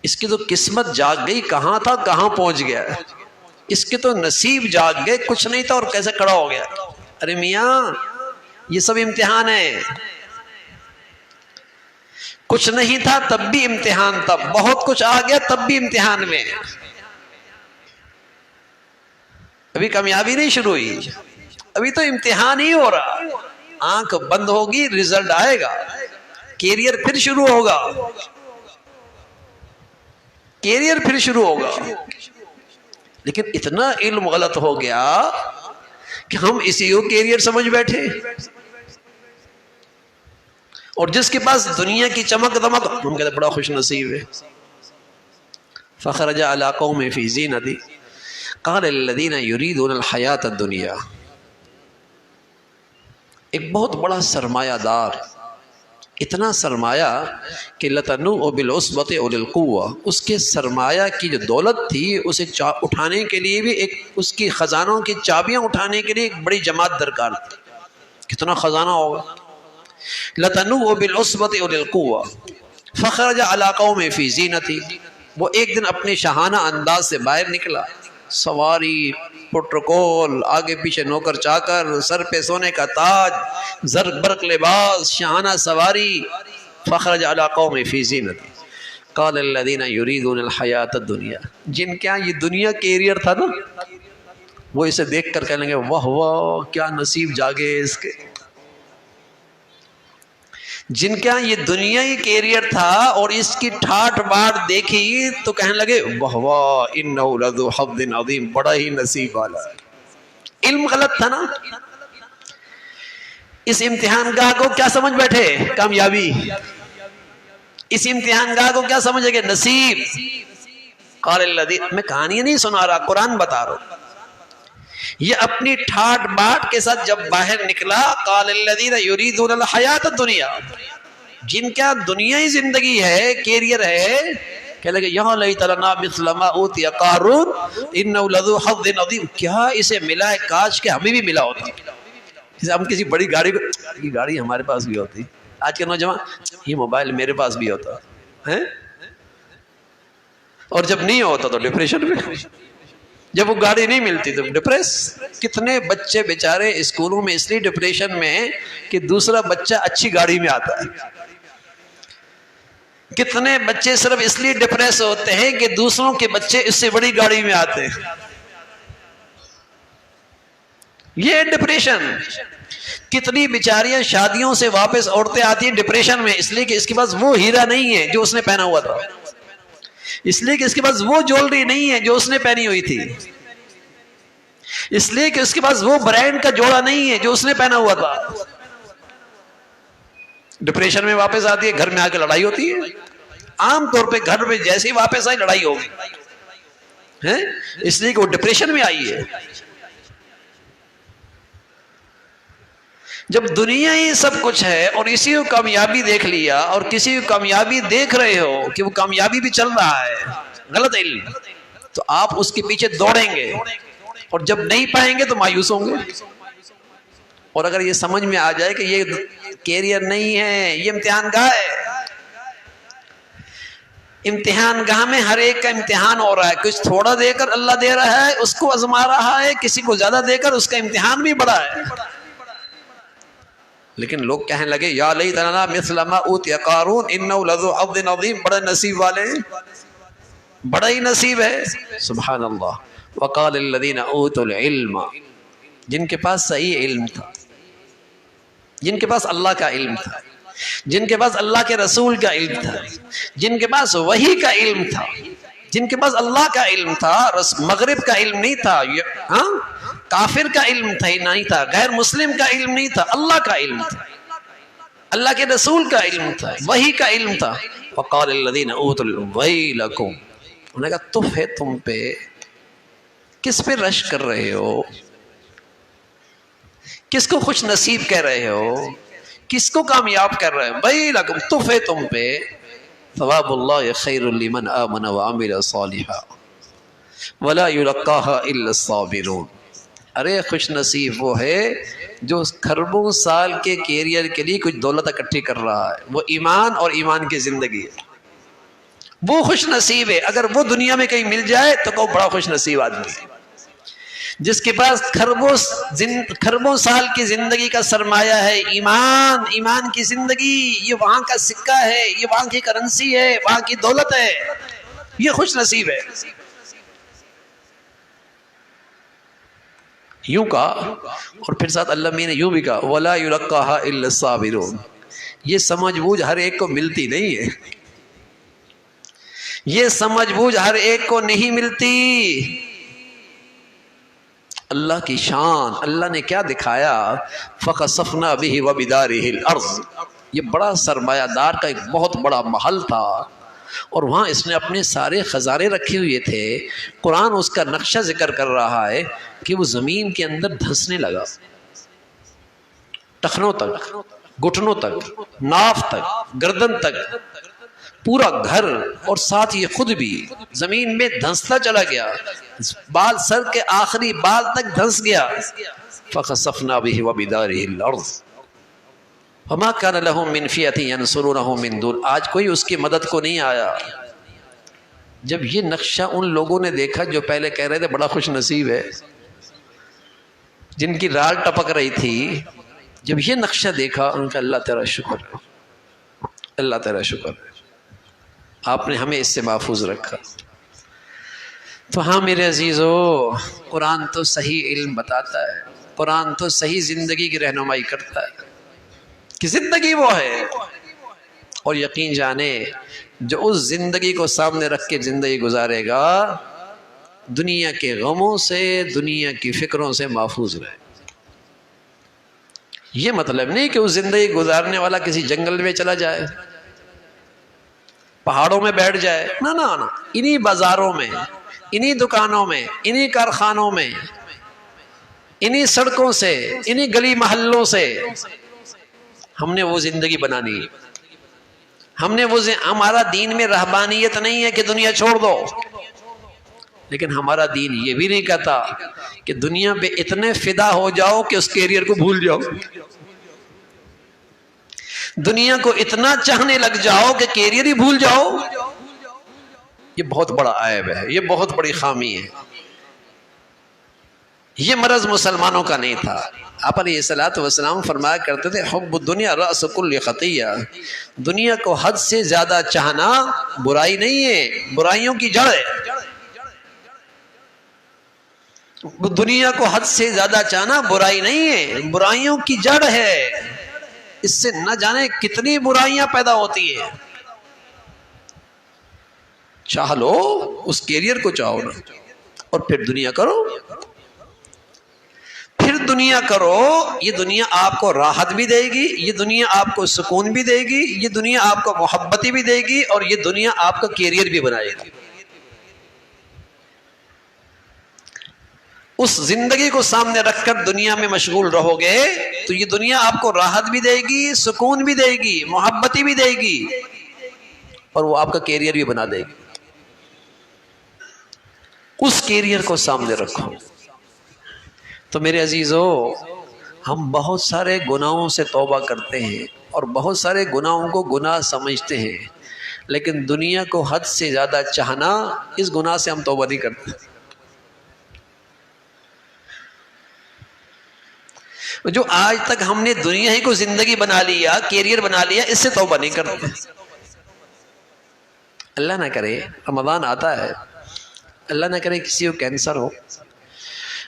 اس کی تو قسمت جاگ گئی، کہاں تھا کہاں پہنچ گیا، اس کے تو نصیب جاگ گئے، کچھ نہیں تھا اور کیسے کھڑا ہو گیا۔ ارے میاں یہ سب امتحان ہے، کچھ نہیں تھا تب بھی امتحان تھا، بہت کچھ آ گیا تب بھی امتحان میں، ابھی کامیابی نہیں شروع ہوئی، ابھی تو امتحان ہی ہو رہا۔ آنکھ بند ہوگی رزلٹ آئے گا، کیریئر پھر شروع ہوگا، کیریئر پھر شروع ہوگا۔ لیکن اتنا علم غلط ہو گیا کہ ہم اسی کو کیریئر سمجھ بیٹھے، اور جس کے پاس دنیا کی چمک دمک، ہم کہتے ہیں بڑا خوش نصیب ہے۔ فخرج علی قوم فی زینتی قال الذین یریدون الحیاۃ الدنیا، ایک بہت بڑا سرمایہ دار، اتنا سرمایہ کہ لتنوء بالعصبۃ اولی القوہ، اس کے سرمایہ کی جو دولت تھی اسے اٹھانے کے لیے بھی ایک، اس کی خزانوں کی چابیاں اٹھانے کے لیے ایک بڑی جماعت درکار تھی۔ کتنا خزانہ ہوگا؟ لتنوء بالعصبۃ اولی القوہ فخرج علی قوم فی زینتی، وہ ایک دن اپنے شاہانہ انداز سے باہر نکلا، سواری، پروٹوکول، آگے پیچھے نوکر چاکر، سر پہ سونے کا تاج، زرق برق لباس، شاہانہ سواری، فخرج علی قوم فی زینتی قال الذین یریدون الحیاۃ الدنیا، جن کے یہ دنیا کیریئر تھا نا، وہ اسے دیکھ کر کہنے لگے واہ واہ کیا نصیب جاگے اس کے، جن کا یہ دنیا ہی کیریئر تھا اور اس کی ٹھاٹ باٹ دیکھی تو کہنے لگے واہ واہ انہ لذو حظ عظیم، بڑا ہی نصیب والا۔ علم غلط تھا نا، اس امتحان گاہ کو کیا سمجھ بیٹھے؟ کامیابی۔ اس امتحان گاہ کو کیا سمجھے گے؟ نصیب۔ قال الذین، میں کہانی نہیں سنا رہا، قرآن بتا رہا ہوں۔ یہ اپنی ٹھاٹ باٹ کے ساتھ جب باہر نکلا، قال الذین یریدون الحیات الدنیا، جن کا دنیائی زندگی ہے، کیریئر ہے، کہنے لگے یا لیت لنا مثل ما اوتی قارون انہ لذو حظ عظیم، کیا اسے ملا ہے، کاش کہ ہمیں بھی ملا ہوتا. جیسے ہم کسی بڑی گاڑی کو، یہ گاڑی ہمارے پاس بھی ہوتی، آج کے نوجوان یہ موبائل میرے پاس بھی ہوتا ہے، اور جب نہیں ہوتا تو ڈپریشن میں، جب وہ گاڑی نہیں ملتی تو ڈپریس. کتنے بچے بیچارے اسکولوں میں اس لیے ڈپریشن میں ہیں کہ دوسرا بچہ اچھی گاڑی میں آتا ہے. کتنے بچے صرف اس لیے ڈپریس ہوتے ہیں کہ دوسروں کے بچے اس سے بڑی گاڑی میں آتے ہیں. یہ ڈپریشن. کتنی بیچاریاں شادیوں سے واپس عورتیں آتی ہیں ڈپریشن میں، اس لیے کہ اس کے پاس وہ ہیرا نہیں ہے جو اس نے پہنا ہوا تھا، اس لیے کہ اس کے پاس وہ جولری نہیں ہے جو اس نے پہنی ہوئی تھی، اس لیے کہ اس کے پاس وہ برانڈ کا جوڑا نہیں ہے جو اس نے پہنا ہوا تھا. ڈپریشن میں واپس آتی ہے، گھر میں آ کے لڑائی ہوتی ہے. عام طور پہ گھر میں جیسے ہی واپس آئی لڑائی ہوگی، اس لیے کہ وہ ڈپریشن میں آئی ہے. جب دنیا ہی سب کچھ ہے اور اسی کو کامیابی دیکھ لیا اور کسی کو کامیابی دیکھ رہے ہو کہ وہ کامیابی بھی چل رہا ہے، غلط علم، تو آپ اس کے پیچھے دوڑیں گے اور جب نہیں پائیں گے تو مایوس ہوں گے. اور اگر یہ سمجھ میں آ جائے کہ یہ کیریئر نہیں ہے، یہ امتحان گاہ ہے، امتحان گاہ میں ہر ایک کا امتحان ہو رہا ہے. کچھ تھوڑا دے کر اللہ دے رہا ہے، اس کو آزما رہا ہے، کسی کو زیادہ دے کر اس کا امتحان بھی بڑا ہے. لیکن لوگ کہنے لگے یا لیت لنا مثل ما اوتی قارون انہ لذو حظ عظیم، بڑے نصیب والے ہیں، بڑا ہی نصیب ہے. سبحان اللہ. وقال الذین اوتوا العلم، جن کے پاس صحیح علم تھا، جن کے پاس اللہ کا علم تھا، جن کے پاس اللہ کے رسول کا علم تھا، جن کے پاس وحی کا علم تھا، جن کے پاس اللہ کا علم تھا، مغرب کا علم نہیں تھا، کافر کا علم تھا نہیں تھا، غیر مسلم کا علم نہیں تھا، اللہ کا علم تھا، اللہ کے رسول کا علم تھا، وحی کا علم تھا. وقال الذین اوتوا العلم ویلکم، انہوں نے کہا تف ہے تم پہ، کس پہ رش کر رہے ہو، کس کو خوش نصیب کہہ رہے ہو، کس کو کامیاب کر رہے ہو. ویلکم، تف ہے تم پہ، ثواب اللہ خیر لمن آمن وعمل صالحا ولا یلقاها الا الصابرون. ارے خوش نصیب وہ ہے جو کھربوں سال کے کیریئر کے لیے کچھ دولت اکٹھی کر رہا ہے، وہ ایمان اور ایمان کی زندگی ہے، وہ خوش نصیب ہے. اگر وہ دنیا میں کہیں مل جائے تو وہ بڑا خوش نصیب آدمی ہے. جس کے پاس کھربوں سال کی زندگی کا سرمایہ ہے، ایمان، ایمان کی زندگی، یہ وہاں کا سکہ ہے، یہ وہاں کی کرنسی ہے، وہاں کی دولت ہے، یہ خوش نصیب ہے. یوں کہا اور پھر ساتھ اللہ میں نے یوں بھی کہا وَلَا يُلَقَّاهَا إِلَّا الصَّابِرُونَ. یہ سمجھ بوجھ ہر ایک کو ملتی نہیں ہے، یہ سمجھ بوجھ ہر ایک کو نہیں ملتی. اللہ کی شان، اللہ نے کیا دکھایا، فَخَسَفْنَا بِهِ وَبِدَارِهِ الْأَرْضِ. یہ بڑا سرمایہ دار کا ایک بہت بڑا محل تھا اور وہاں اس نے اپنے سارے خزانے رکھے ہوئے تھے. قرآن اس کا نقشہ ذکر کر رہا ہے کہ وہ زمین کے اندر دھنسنے لگا، ٹخنوں تک، گھٹنوں تک، ناف تک، گردن تک، پورا گھر اور ساتھ یہ خود بھی زمین میں دھنستا چلا گیا، بال سر کے آخری بال تک دھنس گیا. فَخَسَفْنَا بِهِ وَبِدَارِهِ الْأَرْضِ وَمَا كَانَ لَهُم مِّن فِئَةٍ يَنصُرُونَهُ مِن دُونِ. آج کوئی اس کی مدد کو نہیں آیا. جب یہ نقشہ ان لوگوں نے دیکھا جو پہلے کہہ رہے تھے بڑا خوش نصیب ہے، جن کی رال ٹپک رہی تھی، جب یہ نقشہ دیکھا ان کا اللہ تیرا شکر ہے، اللہ تیرا شکر ہے، آپ نے ہمیں اس سے محفوظ رکھا. تو ہاں میرے عزیزو، قرآن تو صحیح علم بتاتا ہے، قرآن تو صحیح زندگی کی رہنمائی کرتا ہے کہ زندگی وہ ہے. اور یقین جانے جو اس زندگی کو سامنے رکھ کے زندگی گزارے گا، دنیا کے غموں سے، دنیا کی فکروں سے محفوظ رہے. یہ مطلب نہیں کہ اس زندگی گزارنے والا کسی جنگل میں چلا جائے، پہاڑوں میں بیٹھ جائے، نہ نہ انہی بازاروں میں، انہی دکانوں میں، انہی کارخانوں میں، انہی سڑکوں سے، انہی گلی محلوں سے ہم نے وہ زندگی بنانی ہے. ہم نے ہمارا دین میں رہبانیت نہیں ہے کہ دنیا چھوڑ دو، لیکن ہمارا دین یہ بھی نہیں کہتا کہ دنیا پہ اتنے فدا ہو جاؤ کہ اس کیریئر کو بھول جاؤ، دنیا کو اتنا چاہنے لگ جاؤ کہ کیریئر ہی بھول جاؤ. یہ بہت بڑا عیب ہے، یہ بہت بڑی خامی ہے. یہ مرض مسلمانوں کا نہیں تھا. آپ علیہ الصلوۃ والسلام فرمایا کرتے تھے حب الدنیا رأس کل خطیہ، دنیا کو حد سے زیادہ چاہنا برائی نہیں ہے، برائیوں کی جڑ ہے. دنیا کو حد سے زیادہ چاہنا برائی نہیں ہے، برائیوں کی جڑ ہے. اس سے نہ جانے کتنی برائیاں پیدا ہوتی ہیں. چاہ لو، اس کیریئر کو چاہو نا، اور پھر دنیا کرو، پھر دنیا کرو. یہ دنیا آپ کو راحت بھی دے گی، یہ دنیا آپ کو سکون بھی دے گی، یہ دنیا آپ کو محبتی بھی دے گی، اور یہ دنیا آپ کا کیریئر بھی بنائے گی. اس زندگی کو سامنے رکھ کر دنیا میں مشغول رہو گے تو یہ دنیا آپ کو راحت بھی دے گی، سکون بھی دے گی، محبتی بھی دے گی، اور وہ آپ کا کیریئر بھی بنا دے گی. اس کیریئر کو سامنے رکھو. تو میرے عزیزو، ہم بہت سارے گناہوں سے توبہ کرتے ہیں اور بہت سارے گناہوں کو گناہ سمجھتے ہیں، لیکن دنیا کو حد سے زیادہ چاہنا، اس گناہ سے ہم توبہ نہیں کرتے. جو آج تک ہم نے دنیا ہی کو زندگی بنا لیا، کیریئر بنا لیا، اس سے توبہ نہیں کرتے. اللہ نہ کرے رمضان آتا ہے، اللہ نہ کرے کسی کو کینسر ہو،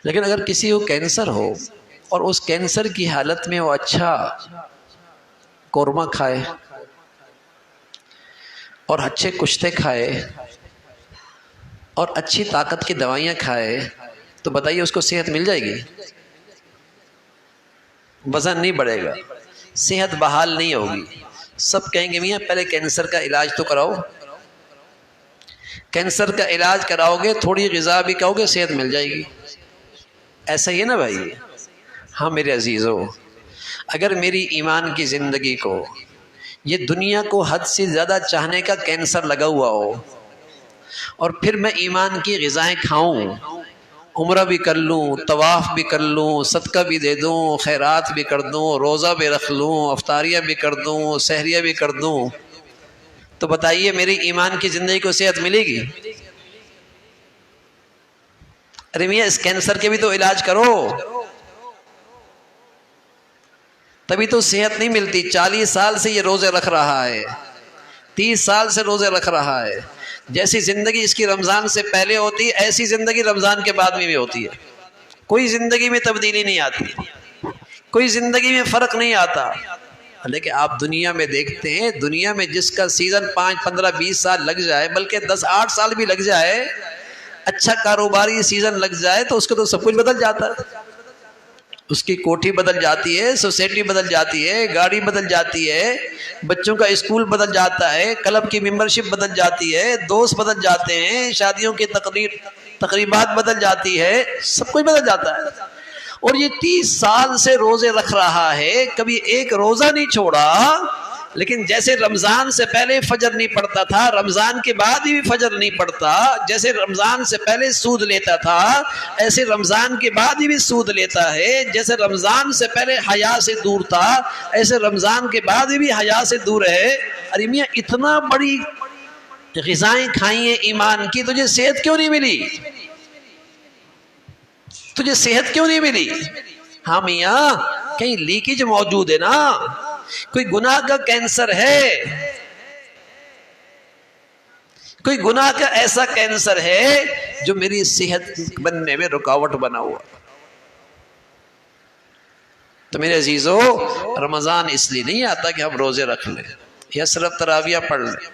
لیکن اگر کسی کو کینسر ہو اور اس کینسر کی حالت میں وہ اچھا قورمہ کھائے اور اچھے کشتے کھائے اور اچھی طاقت کی دوائیاں کھائے، تو بتائیے اس کو صحت مل جائے گی؟ وزن نہیں بڑھے گا، صحت بحال نہیں ہوگی. سب کہیں گے میاں پہلے کینسر کا علاج تو کراؤ. کینسر کا علاج کراؤ گے، تھوڑی غذا بھی کھاؤ گے، صحت مل جائے گی. ایسا ہی ہے نا بھائی؟ ہاں میرے عزیزو، اگر میری ایمان کی زندگی کو یہ دنیا کو حد سے زیادہ چاہنے کا کینسر لگا ہوا ہو، اور پھر میں ایمان کی غذائیں کھاؤں، عمرہ بھی کر لوں، طواف بھی کر لوں، صدقہ بھی دے دوں، خیرات بھی کر دوں، روزہ بھی رکھ لوں، افطاریہ بھی کر دوں، سحریہ بھی کر دوں، تو بتائیے میری ایمان کی زندگی کو صحت ملے گی؟ ارے میاں اس کینسر کے بھی تو علاج کرو، تبھی تو صحت نہیں ملتی. 40 سال سے یہ روزے رکھ رہا ہے، 30 سال سے روزے رکھ رہا ہے. جیسی زندگی اس کی رمضان سے پہلے ہوتی ہے، ایسی زندگی رمضان کے بعد میں بھی ہوتی ہے. کوئی زندگی میں تبدیلی نہیں آتی، کوئی زندگی میں فرق نہیں آتا. لیکن آپ دنیا میں دیکھتے ہیں، دنیا میں جس کا سیزن 5 15 20 سال لگ جائے، بلکہ 10 8 سال بھی لگ جائے، اچھا کاروباری سیزن لگ جائے، تو اس کو تو سب کچھ بدل جاتا ہے. اس کی کوٹھی بدل جاتی ہے، سوسائٹی بدل جاتی ہے، گاڑی بدل جاتی ہے، بچوں کا اسکول بدل جاتا ہے، کلب کی ممبرشپ بدل جاتی ہے، دوست بدل جاتے ہیں، شادیوں کی تقریبات بدل جاتی ہے، سب کچھ بدل جاتا ہے. اور یہ 30 سال سے روزے رکھ رہا ہے، کبھی ایک روزہ نہیں چھوڑا. لیکن جیسے رمضان سے پہلے فجر نہیں پڑتا تھا، رمضان کے بعد بھی فجر نہیں پڑتا. جیسے رمضان سے پہلے سود لیتا تھا، ایسے رمضان کے بعد بھی سود لیتا ہے. جیسے رمضان سے پہلے حیا سے دور تھا، ایسے رمضان کے بعد بھی حیا سے دور ہے. ارے میاں اتنا بڑی غذائیں کھائی ہیں ایمان کی، تجھے صحت کیوں نہیں ملی؟ تجھے صحت کیوں نہیں ملی؟ ہاں میاں کہیں لیکیج موجود ہے نا، کوئی گناہ کا کینسر ہے، کوئی گناہ کا ایسا کینسر ہے جو میری صحت بننے میں رکاوٹ بنا ہوا. تو میرے عزیزو، رمضان اس لیے نہیں آتا کہ ہم روزے رکھ لیں یا صرف تراویہ پڑھ لیں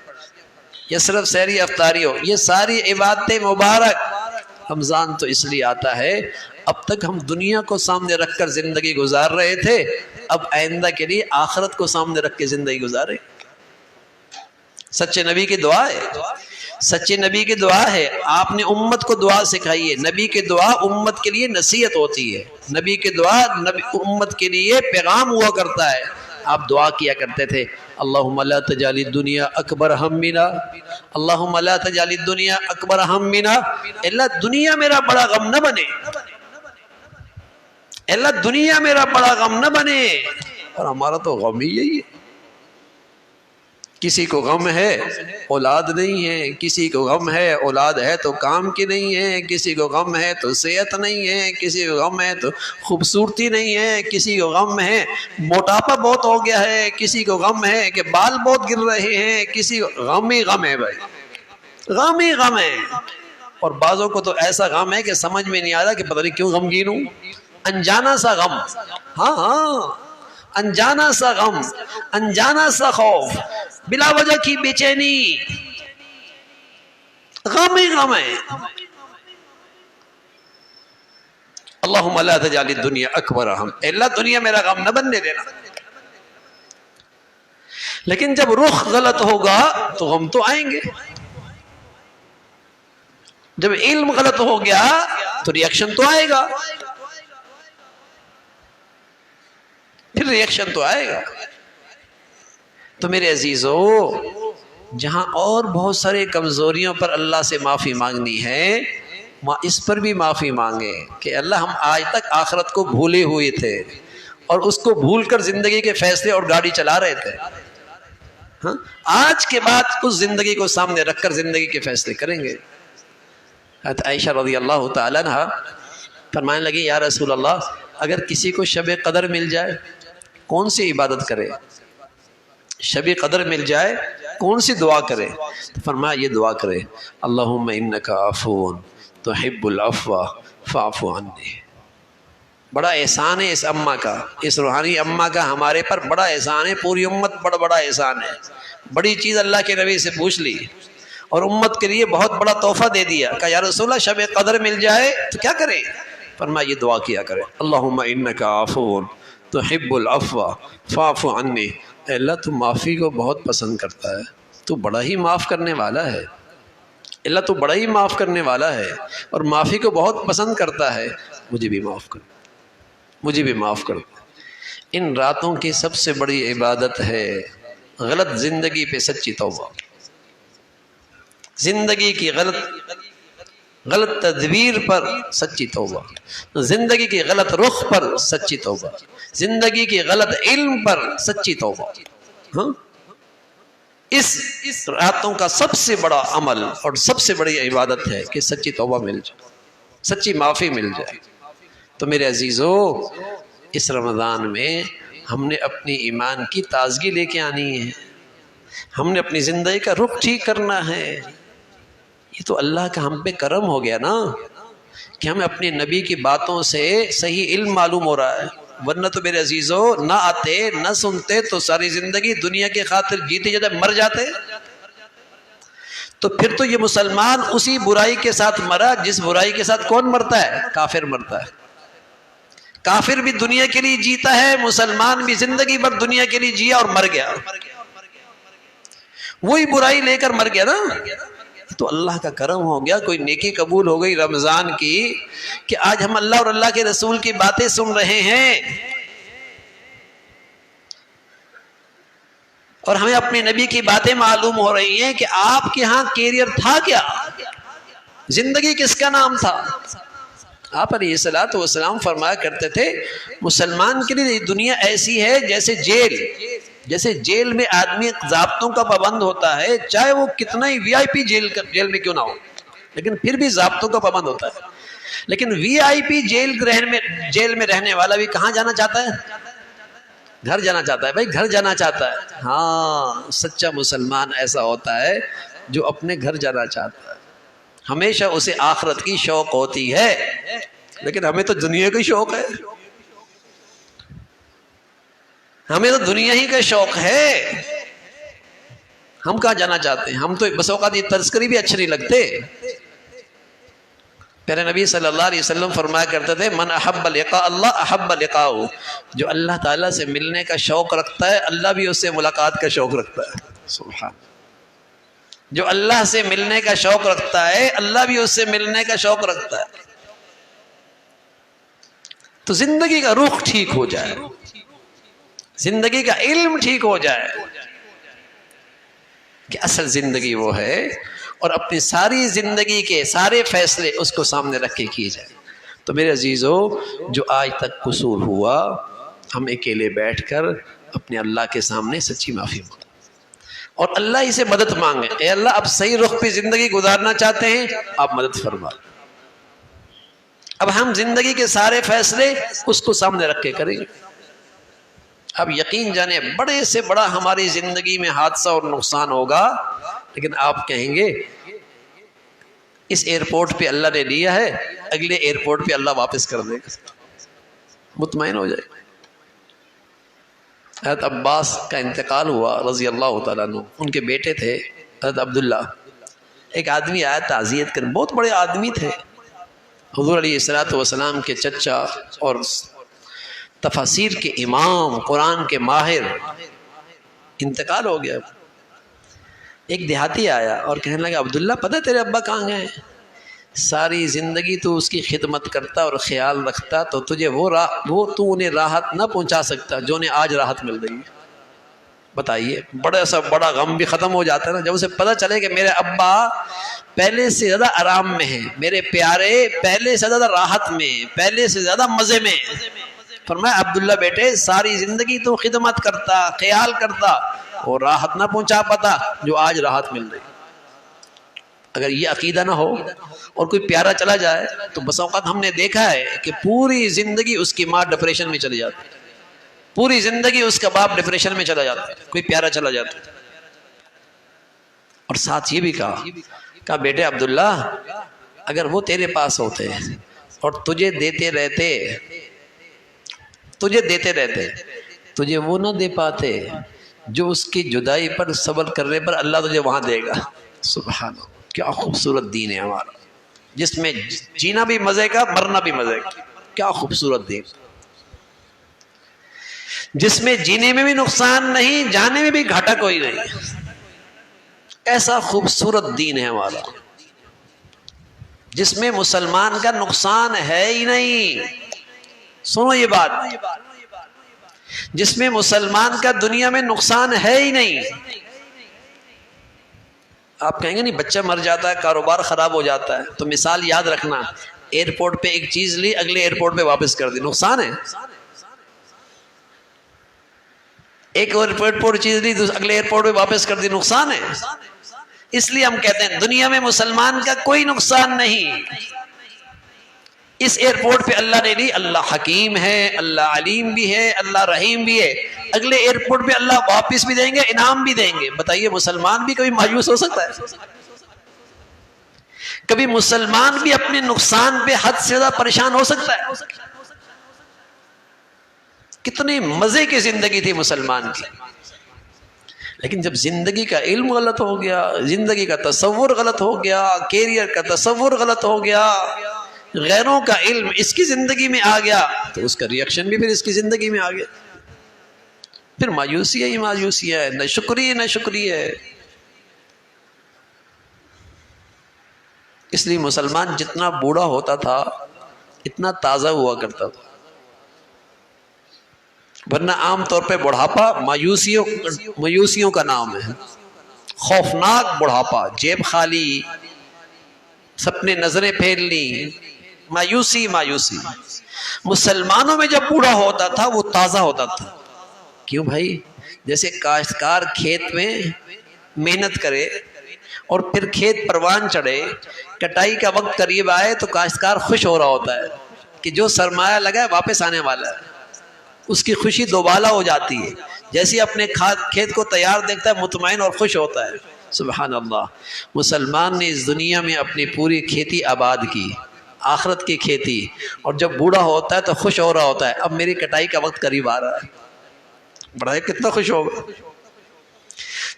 یا صرف سحری افطاری ہو. یہ ساری عبادتیں مبارک، رمضان تو اس لیے آتا ہے اب تک ہم دنیا کو سامنے رکھ کر زندگی گزار رہے تھے، اب آئندہ کے لیے آخرت کو سامنے رکھ کے زندگی گزارے. سچے نبی کی دعا ہے، سچے نبی کی دعا ہے. آپ نے امت کو دعا سکھائی ہے. نبی کی دعا امت کے لیے نصیحت ہوتی ہے. نبی کی دعا امت کے لیے پیغام ہوا کرتا ہے. آپ دعا کیا کرتے تھے اللہم لا تجعل الدنیا اکبر ہمنا، اللہم لا تجعل الدنیا اکبر ہمنا. اللہ دنیا میرا بڑا غم نہ بنے، اللہ دنیا میرا بڑا غم نہ بنے. اور ہمارا تو غم ہی یہی ہے. کسی کو غم ہے اولاد نہیں ہے، کسی کو غم ہے اولاد ہے تو کام کی نہیں ہے، کسی کو غم ہے تو صحت نہیں ہے، کسی کو غم ہے تو خوبصورتی نہیں ہے، کسی کو غم ہے موٹاپا بہت ہو گیا ہے، کسی کو غم ہے کہ بال بہت گر رہے ہیں، کسی کو غم ہی غم ہے بھائی، غم ہی غم ہے. اور بعضوں کو تو ایسا غم ہے کہ سمجھ میں نہیں آ رہا کہ پتہ نہیں کیوں غمگین ہوں. انجانا سا غم، ہاں ہاں انجانا سا غم، انجانا سا خوف، بلا وجہ کی بے چینی، غم ہی غم ہے. اللہم لا تجعل الدنیا اکبر ہم، اللہ دنیا میرا غم نہ بننے دینا. لیکن جب رخ غلط ہوگا تو غم تو آئیں گے. جب علم غلط ہو گیا تو ریئیکشن تو آئے گا، پھر ریئیکشن تو آئے گا. تو میرے عزیزو، جہاں اور بہت سارے کمزوریوں پر اللہ سے معافی مانگنی ہے، اس پر بھی معافی مانگے کہ اللہ ہم آج تک آخرت کو بھولے ہوئے تھے اور اس کو بھول کر زندگی کے فیصلے اور گاڑی چلا رہے تھے. ہاں آج کے بعد اس زندگی کو سامنے رکھ کر زندگی کے فیصلے کریں گے. حضرت عائشہ رضی اللہ تعالیٰ عنہ فرمانے لگی یا رسول اللہ، اگر کسی کو شب قدر مل جائے کون سی عبادت کرے؟ شب قدر مل جائے کون سی دعا کرے؟ تو فرمایا یہ دعا کرے اللہم انک عفو تحب العفو فاعف عنی. بڑا احسان ہے اس اماں کا، اس روحانی اماں کا ہمارے پر بڑا احسان ہے. پوری امت بڑا احسان ہے. بڑی چیز اللہ کے نبی سے پوچھ لی اور امت کے لیے بہت بڑا تحفہ دے دیا. کہا یا رسول اللہ شب قدر مل جائے تو کیا کرے؟ فرمایا یہ دعا کیا کرے اللہم انک عفو تحب العفو فاعف عنی. اے اللہ تو معافی کو بہت پسند کرتا ہے، تو بڑا ہی معاف کرنے والا ہے. اللہ تو بڑا ہی معاف کرنے والا ہے اور معافی کو بہت پسند کرتا ہے. مجھے بھی معاف کر، مجھے بھی معاف کر. ان راتوں کی سب سے بڑی عبادت ہے غلط زندگی پہ سچی توبہ. زندگی کی غلط تدبیر پر سچی توبہ، زندگی کی غلط رخ پر سچی توبہ، زندگی کی غلط علم پر سچی توبہ. ہاں اس راتوں کا سب سے بڑا عمل اور سب سے بڑی عبادت ہے کہ سچی توبہ مل جائے، سچی معافی مل جائے. تو میرے عزیزو، اس رمضان میں ہم نے اپنی ایمان کی تازگی لے کے آنی ہے، ہم نے اپنی زندگی کا رخ ٹھیک کرنا ہے. یہ تو اللہ کا ہم پہ کرم ہو گیا نا کہ ہمیں اپنے نبی کی باتوں سے صحیح علم معلوم ہو رہا ہے. ورنہ تو میرے عزیزو نہ آتے نہ سنتے تو ساری زندگی دنیا کی خاطر جیتے جاتے مر جاتے. تو پھر تو یہ مسلمان اسی برائی کے ساتھ مرا جس برائی کے ساتھ کون مرتا ہے؟ کافر مرتا ہے. کافر بھی دنیا کے لیے جیتا ہے، مسلمان بھی زندگی بھر دنیا کے لیے جیا اور مر گیا، وہی برائی لے کر مر گیا نا. تو اللہ کا کرم ہو گیا، کوئی نیکی قبول ہو گئی رمضان کی کہ آج ہم اللہ اور اللہ کے رسول کی باتیں سن رہے ہیں اور ہمیں اپنے نبی کی باتیں معلوم ہو رہی ہیں کہ آپ کے ہاں کیریئر تھا کیا، زندگی کس کا نام تھا. آپ علیہ الصلوۃ والسلام فرمایا کرتے تھے مسلمان کے لیے دنیا ایسی ہے جیسے جیل. جیسے جیل میں آدمی ضابطوں کا پابند ہوتا ہے، چاہے وہ کتنا ہی وی آئی پی جیل میں کیوں نہ ہو، لیکن پھر بھی ضابطوں کا پابند ہوتا ہے. لیکن وی آئی پی جیل میں رہنے والا بھی کہاں جانا چاہتا ہے؟ گھر جانا چاہتا ہے بھائی، گھر جانا چاہتا ہے. ہاں سچا مسلمان ایسا ہوتا ہے جو اپنے گھر جانا چاہتا ہے. ہمیشہ اسے آخرت کی شوق ہوتی ہے، لیکن ہمیں تو دنیا کا شوق ہے، ہمیں تو دنیا ہی کا شوق ہے. ہم کہاں جانا چاہتے ہیں؟ ہم تو بس اوقات یہ تذکری بھی اچھے نہیں لگتے. پہلے نبی صلی اللہ علیہ وسلم فرمایا کرتے تھے من احب لقاء اللہ احب لقاءہ. جو اللہ تعالیٰ سے ملنے کا شوق رکھتا ہے اللہ بھی اس سے ملاقات کا شوق رکھتا ہے. سبحان. جو اللہ سے ملنے کا شوق رکھتا ہے اللہ بھی اس سے ملنے کا شوق رکھتا ہے. تو زندگی کا رخ ٹھیک ہو جائے، زندگی کا علم ٹھیک ہو جائے کہ اصل زندگی وہ ہے، اور اپنی ساری زندگی کے سارے فیصلے اس کو سامنے رکھ کے کیے جائیں. تو میرے عزیزو، جو آج تک قصور ہوا ہم اکیلے بیٹھ کر اپنے اللہ کے سامنے سچی معافی مانگیں اور اللہ ہی سے مدد مانگیں. اے اللہ، اب صحیح رخ پہ زندگی گزارنا چاہتے ہیں، آپ مدد فرما. اب ہم زندگی کے سارے فیصلے اس کو سامنے رکھ کے کریں گے. اب یقین جانے بڑے سے بڑا ہماری زندگی میں حادثہ اور نقصان ہوگا، لیکن آپ کہیں گے اس ایئرپورٹ پہ اللہ نے لیا ہے، اگلے ایئرپورٹ پہ اللہ واپس کر دے گا. مطمئن ہو جائے. حضرت عباس کا انتقال ہوا رضی اللہ تعالیٰ عنہ، ان کے بیٹے تھے حضرت عبداللہ. ایک آدمی آیا تعزیت کرنے، بہت بڑے آدمی تھے، حضور علیہ الصلوۃ والسلام کے چچا اور تفاسیر کے امام، قرآن کے ماہر. انتقال ہو گیا. ایک دیہاتی آیا اور کہنے لگا عبداللہ، پتہ تیرے ابا کہاں گئے ہیں؟ ساری زندگی تو اس کی خدمت کرتا اور خیال رکھتا، تو تجھے وہ تو انہیں راحت نہ پہنچا سکتا جو انہیں آج راحت مل رہی ہے. بتائیے، بڑا سا بڑا غم بھی ختم ہو جاتا ہے نا جب اسے پتہ چلے کہ میرے ابا پہلے سے زیادہ آرام میں ہیں، میرے پیارے پہلے سے زیادہ راحت میں، پہلے سے زیادہ مزے میں. فرمایا عبداللہ بیٹے، ساری زندگی تو خدمت کرتا، خیال کرتا، اور راحت نہ پہنچا پاتا جو آج راحت مل رہی. اگر یہ عقیدہ نہ ہو اور کوئی پیارا چلا جائے تو بس اوقات ہم نے دیکھا ہے کہ پوری زندگی اس کی ماں ڈپریشن میں چلی جاتی، پوری زندگی اس کا باپ ڈپریشن میں چلا جاتا، کوئی پیارا چلا جاتا. اور ساتھ یہ بھی کہا بیٹے عبداللہ، اگر وہ تیرے پاس ہوتے اور تجھے دیتے رہتے، تجھے وہ نہ دے پاتے جو اس کی جدائی پر صبر کرنے پر اللہ تجھے وہاں دے گا. سبحان اللہ، کیا خوبصورت دین ہے ہمارا، جس میں جینا بھی مزے کا، مرنا بھی مزے کا. کیا خوبصورت دین، جس میں جینے میں بھی نقصان نہیں، جانے میں بھی گھاٹا کوئی نہیں. ایسا خوبصورت دین ہے ہمارا جس میں مسلمان کا نقصان ہے ہی نہیں. سنو یہ بات، جس میں مسلمان کا دنیا میں نقصان ہے ہی نہیں. آپ کہیں گے نہیں بچہ مر جاتا ہے، کاروبار خراب ہو جاتا ہے، تو مثال یاد رکھنا، ایئرپورٹ پہ ایک چیز لی، اگلے ایئرپورٹ پہ واپس کر دی، نقصان ہے. ایک ایئرپورٹ چیز لی، اگلے ایئرپورٹ پہ واپس کر دی، نقصان ہے. اس لیے ہم کہتے ہیں دنیا میں مسلمان کا کوئی نقصان نہیں. اس ایئرپورٹ پہ اللہ نے لی، اللہ حکیم ہے، اللہ علیم بھی ہے، اللہ رحیم بھی ہے. اگلے ایئرپورٹ پہ اللہ واپس بھی دیں گے، انعام بھی دیں گے. بتائیے مسلمان بھی کبھی مایوس ہو سکتا ہے؟ کبھی مسلمان بھی اپنے نقصان پہ حد سے زیادہ پریشان ہو سکتا ہے؟ کتنے مزے کی زندگی تھی مسلمان کی. لیکن جب زندگی کا علم غلط ہو گیا، زندگی کا تصور غلط ہو گیا، کیریئر کا تصور غلط ہو گیا، غیروں کا علم اس کی زندگی میں آ گیا، تو اس کا ریئیکشن بھی پھر اس کی زندگی میں آ گیا. پھر مایوسی ہی مایوسی ہے، نہ شکری نہ شکری ہے. اس لیے مسلمان جتنا بوڑھا ہوتا تھا اتنا تازہ ہوا کرتا تھا، ورنہ عام طور پہ بڑھاپا مایوسیوں کا نام ہے. خوفناک بڑھاپا، جیب خالی، سپنے نظریں پھیر لی، مایوسی. مسلمانوں میں جب بوڑھا ہوتا تھا وہ تازہ ہوتا تھا. کیوں بھائی؟ جیسے کاشتکار کھیت میں محنت کرے اور پھر کھیت پروان چڑھے، کٹائی کا وقت قریب آئے تو کاشتکار خوش ہو رہا ہوتا ہے کہ جو سرمایہ لگا ہے واپس آنے والا ہے. اس کی خوشی دوبالا ہو جاتی ہے. جیسے اپنے کھیت کو تیار دیکھتا ہے مطمئن اور خوش ہوتا ہے. سبحان اللہ. مسلمان نے اس دنیا میں اپنی پوری کھیتی آباد کی، آخرت کی کھیتی، اور جب بوڑھا ہوتا ہے تو خوش ہو رہا ہوتا ہے اب میری کٹائی کا وقت قریب آ رہا ہے. بڑا ہے، کتنا خوش ہوگا.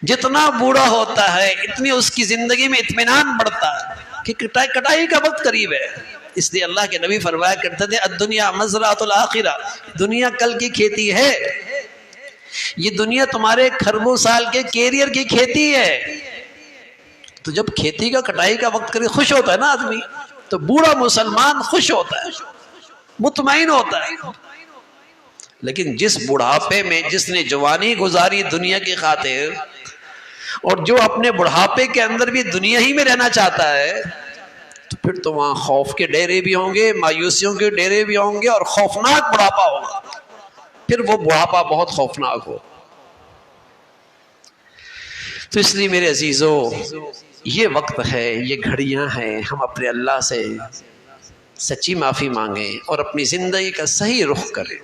جتنا بوڑھا ہوتا ہے اتنی اس کی زندگی میں اطمینان بڑھتا ہے کہ کٹائی کا وقت قریب ہے. اس لیے اللہ کے نبی فرمایا کرتے تھے الدنیا مزرعۃ الآخرہ، دنیا کل کی کھیتی ہے. یہ دنیا تمہارے کھربوں سال کے کیریئر کی کھیتی ہے. تو جب کھیتی کا کٹائی کا وقت کرے خوش ہوتا ہے نا آدمی، تو بوڑھا مسلمان خوش ہوتا ہے، مطمئن ہوتا ہے۔ لیکن جس بڑھاپے میں جس نے جوانی گزاری دنیا کی خاطر، اور جو اپنے بڑھاپے کے اندر بھی دنیا ہی میں رہنا چاہتا ہے، تو پھر تو وہاں خوف کے ڈیرے بھی ہوں گے، مایوسیوں کے ڈیرے بھی ہوں گے، اور خوفناک بڑھاپا ہوگا، پھر وہ بڑھاپا بہت خوفناک ہو۔ تو اس لیے میرے عزیزو، یہ وقت ہے، یہ گھڑیاں ہیں، ہم اپنے اللہ سے سچی معافی مانگیں اور اپنی زندگی کا صحیح رخ کریں،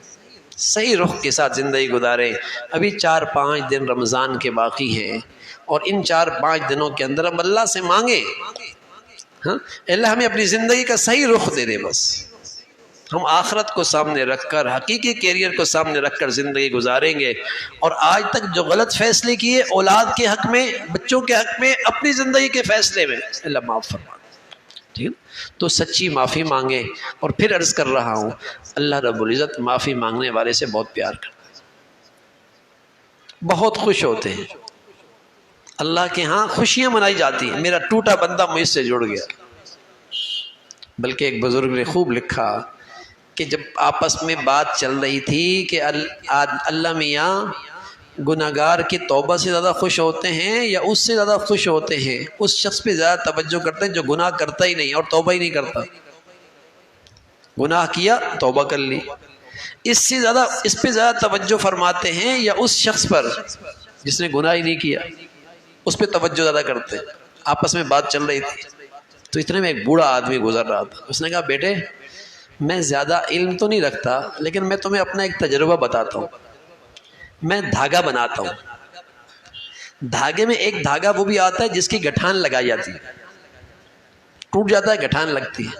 صحیح رخ کے ساتھ زندگی گزاریں۔ ابھی 4-5 دن رمضان کے باقی ہیں، اور ان 4-5 دنوں کے اندر ہم اللہ سے مانگیں، ہاں اللہ ہمیں اپنی زندگی کا صحیح رخ دے دے۔ بس ہم آخرت کو سامنے رکھ کر، حقیقی کیریئر کو سامنے رکھ کر زندگی گزاریں گے، اور آج تک جو غلط فیصلے کیے اولاد کے حق میں، بچوں کے حق میں، اپنی زندگی کے فیصلے میں، اللہ معاف فرما دے، ٹھیک ہے؟ تو سچی معافی مانگیں۔ اور پھر عرض کر رہا ہوں، اللہ رب العزت معافی مانگنے والے سے بہت پیار کرتا ہے، بہت خوش ہوتے ہیں۔ اللہ کے ہاں خوشیاں منائی جاتی ہیں، میرا ٹوٹا بندہ مجھ سے جڑ گیا۔ بلکہ ایک بزرگ نے خوب لکھا کہ جب آپس میں بات چل رہی تھی کہ اللہ میاں گناہگار کی توبہ سے زیادہ خوش ہوتے ہیں یا اس سے زیادہ خوش ہوتے ہیں، اس شخص پہ زیادہ توجہ کرتے ہیں جو گناہ کرتا ہی نہیں اور توبہ ہی نہیں کرتا، گناہ کیا توبہ کر لی، اس پہ زیادہ توجہ فرماتے ہیں یا اس شخص پر جس نے گناہ ہی نہیں کیا، اس پہ توجہ زیادہ کرتے ہیں؟ آپس میں بات چل رہی تھی، تو اتنے میں ایک بوڑھا آدمی گزر رہا تھا، اس نے کہا بیٹے میں زیادہ علم تو نہیں رکھتا، لیکن میں تمہیں اپنا ایک تجربہ بتاتا ہوں۔ میں دھاگا بناتا ہوں، دھاگے میں ایک دھاگا وہ بھی آتا ہے جس کی گٹھان لگائی جاتی ہے، ٹوٹ جاتا ہے گٹھان لگتی ہے،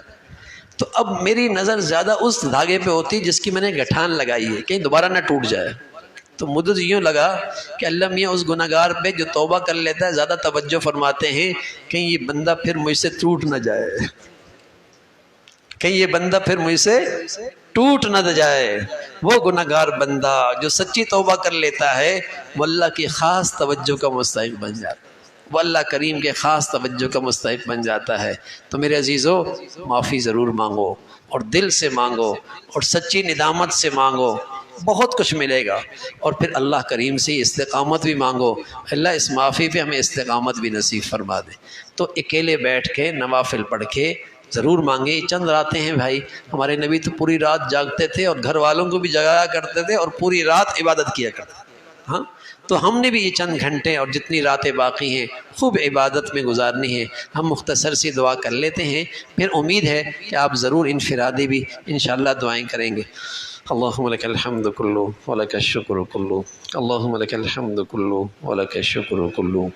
تو اب میری نظر زیادہ اس دھاگے پہ ہوتی جس کی میں نے گٹھان لگائی ہے، کہیں دوبارہ نہ ٹوٹ جائے۔ تو مجھے یوں لگا کہ اللہ میاں اس گناہگار پہ جو توبہ کر لیتا ہے زیادہ توجہ فرماتے ہیں، کہیں یہ بندہ پھر مجھ سے ٹوٹ نہ جائے، کہیں یہ بندہ پھر مجھ سے ٹوٹ نہ جائے۔ وہ گناہگار بندہ جو سچی توبہ کر لیتا ہے وہ اللہ کی خاص توجہ کا مستحق بن جاتا ہے، وہ اللہ کریم کے خاص توجہ کا مستحق بن جاتا ہے۔ تو میرے عزیزو، معافی ضرور مانگو، اور دل سے مانگو، اور سچی ندامت سے مانگو، بہت کچھ ملے گا۔ اور پھر اللہ کریم سے استقامت بھی مانگو، اللہ اس معافی پہ ہمیں استقامت بھی نصیب فرما دے۔ تو اکیلے بیٹھ کے نوافل پڑھ کے ضرور مانگے۔ چند راتیں ہیں بھائی، ہمارے نبی تو پوری رات جاگتے تھے اور گھر والوں کو بھی جگایا کرتے تھے اور پوری رات عبادت کیا کرتے تھے، ہاں تو ہم نے بھی یہ چند گھنٹے اور جتنی راتیں باقی ہیں خوب عبادت میں گزارنی ہے۔ ہم مختصر سی دعا کر لیتے ہیں، پھر امید ہے کہ آپ ضرور انفرادی بھی انشاءاللہ دعائیں کریں گے۔ اللہم لک الحمد کلو ولک الشکر کلو، اللہم لک الحمد کلو ولک الشکر کلو،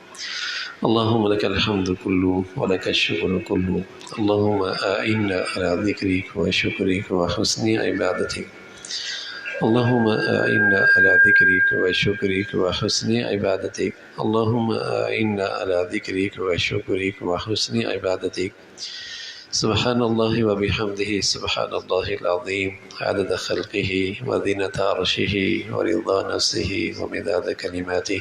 اللہم لک الحمد کلو ولک الشکر کلو، اللہم اعنا علی ذکرک و شکرک و حسن عبادتک، اللہم اعنا علی ذکرک و شکرک و حسن عبادتک، اللہم اعنا علی ذکرک و شکرک و حسن عبادتک۔ سبحان اللہ و بحمدہ، سبحان اللہ العظیم، عدد خلقہ و زینۃ عرشہ و رضا نفسہ و مداد کلماتہ۔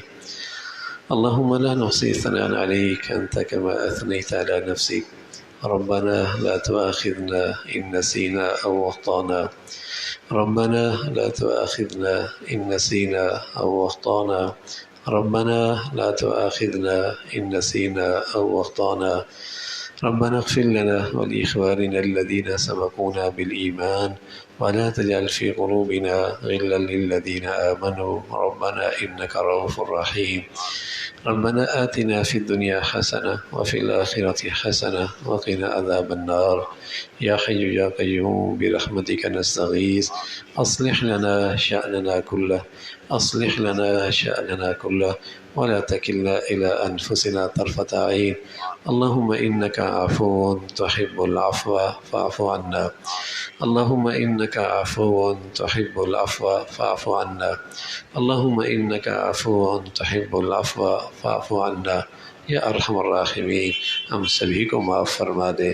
اللہم لا نحصی ثناء علیک انت کما اثنیت علی نفسک، ربنا لا تؤاخذنا ان نسینا او اخطانا، ربنا لا تؤاخذنا ان نسینا او اخطانا، ربنا لا تؤاخذنا ان نسینا او اخطانا، ربنا اغفر لنا ولإخواننا الذين سبقونا بالإيمان ولا تجعل في قلوبنا غلا للذين آمنوا ربنا إنك رؤوف رحيم، ربنا آتنا في الدنيا حسنة وفي الآخرة حسنة وقنا عذاب النار، يا حي يا قيوم برحمتك نستغيث، أصلح لنا شأننا كله، أصلح لنا شأننا كله ولا تكلنا إلى أنفسنا طرفة عين، اللهم إنك عفو تحب العفو فاعف عنا، اللهم إنك عفو تحب العفو فاعف عنا، اللهم إنك عفو تحب العفو فاعف عنا، یا ارحم الراحمین ہم سبھی کو معاف فرما دے۔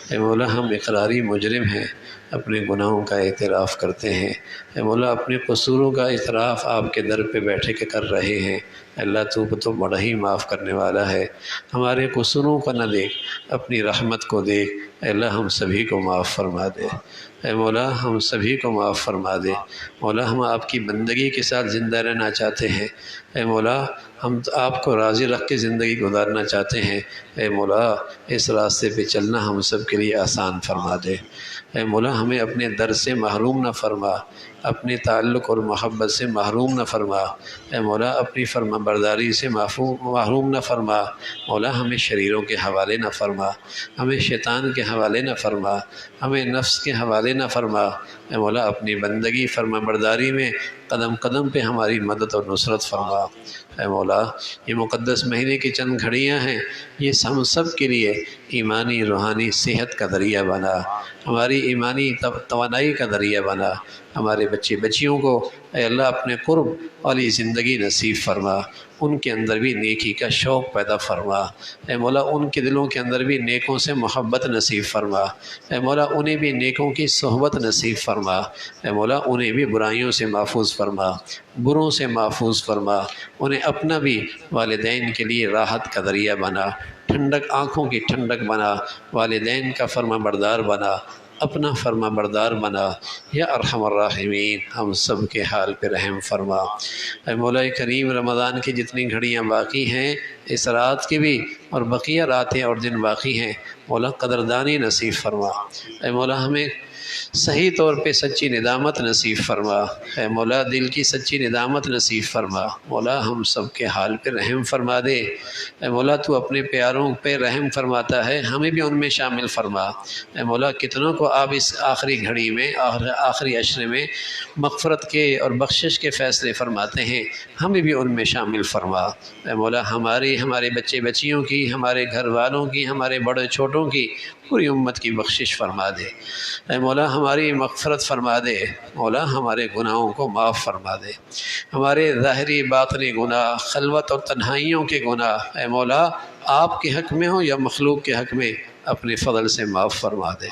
اے مولا ہم اقراری مجرم ہیں، اپنے گناہوں کا اعتراف کرتے ہیں۔ اے مولا اپنے قصوروں کا اعتراف آپ کے در پہ بیٹھے کے کر رہے ہیں۔ اللہ تو بڑا ہی معاف کرنے والا ہے، ہمارے قصوروں کو نہ دیکھ، اپنی رحمت کو دیکھ۔ اے اللہ ہم سبھی کو معاف فرما دے۔ اے مولا ہم سبھی کو معاف فرما دے۔ مولا ہم آپ کی بندگی کے ساتھ زندہ رہنا چاہتے ہیں۔ اے مولا ہم آپ کو راضی رکھ کے زندگی گزارنا چاہتے ہیں۔ اے مولا اس راستے پہ چلنا ہم سب کے لیے آسان فرما دے۔ اے مولا ہمیں اپنے در سے محروم نہ فرما، اپنے تعلق اور محبت سے محروم نہ فرما۔ اے مولا اپنی فرما برداری سے محروم نہ فرما۔ مولا ہمیں شریروں کے حوالے نہ فرما، ہمیں شیطان کے حوالے نہ فرما، ہمیں نفس کے حوالے نہ فرما۔ اے مولا اپنی بندگی فرما برداری میں قدم قدم پہ ہماری مدد اور نصرت فرما۔ اے مولا یہ مقدس مہینے کی چند گھڑیاں ہیں، یہ ہم سب کے لیے ایمانی روحانی صحت کا ذریعہ بنا، ہماری ایمانی توانائی کا ذریعہ بنا۔ ہمارے بچے بچیوں کو اے اللہ اپنے قرب والی زندگی نصیب فرما، ان کے اندر بھی نیکی کا شوق پیدا فرما۔ اے مولا ان کے دلوں کے اندر بھی نیکوں سے محبت نصیب فرما۔ اے مولا انہیں بھی نیکوں کی صحبت نصیب فرما۔ اے مولا انہیں بھی برائیوں سے محفوظ فرما، بروں سے محفوظ فرما۔ انہیں اپنا بھی والدین کے لیے راحت کا ذریعہ بنا، ٹھنڈک آنکھوں کی ٹھنڈک بنا، والدین کا فرما بردار بنا، اپنا فرما بردار بنا۔ یا ارحم الراحمین ہم سب کے حال پہ رحم فرما۔ اے مولا کریم رمضان کی جتنی گھڑیاں باقی ہیں، اس رات کی بھی اور بقیہ راتیں اور دن باقی ہیں، مولا قدردانی نصیب فرما۔ اے مولا ہمیں صحیح طور پہ سچی ندامت نصیب فرما۔ اے مولا دل کی سچی ندامت نصیب فرما۔ مولا ہم سب کے حال پہ رحم فرما دے۔ اے مولا تو اپنے پیاروں پہ رحم فرماتا ہے، ہمیں بھی ان میں شامل فرما۔ اے مولا کتنوں کو آپ اس آخری گھڑی میں آخری عشرے میں مغفرت کے اور بخشش کے فیصلے فرماتے ہیں، ہمیں بھی ان میں شامل فرما۔ اے مولا ہمارے بچے بچیوں کی، ہمارے گھر والوں کی، ہمارے بڑے چھوٹوں کی، پوری امت کی بخشش فرما دے۔ اے مولا ہماری مغفرت فرما دے۔ مولا ہمارے گناہوں کو معاف فرما دے، ہمارے ظاہری باطنی گناہ، خلوت اور تنہائیوں کے گناہ اے مولا آپ کے حق میں ہوں یا مخلوق کے حق میں، اپنے فضل سے معاف فرما دے۔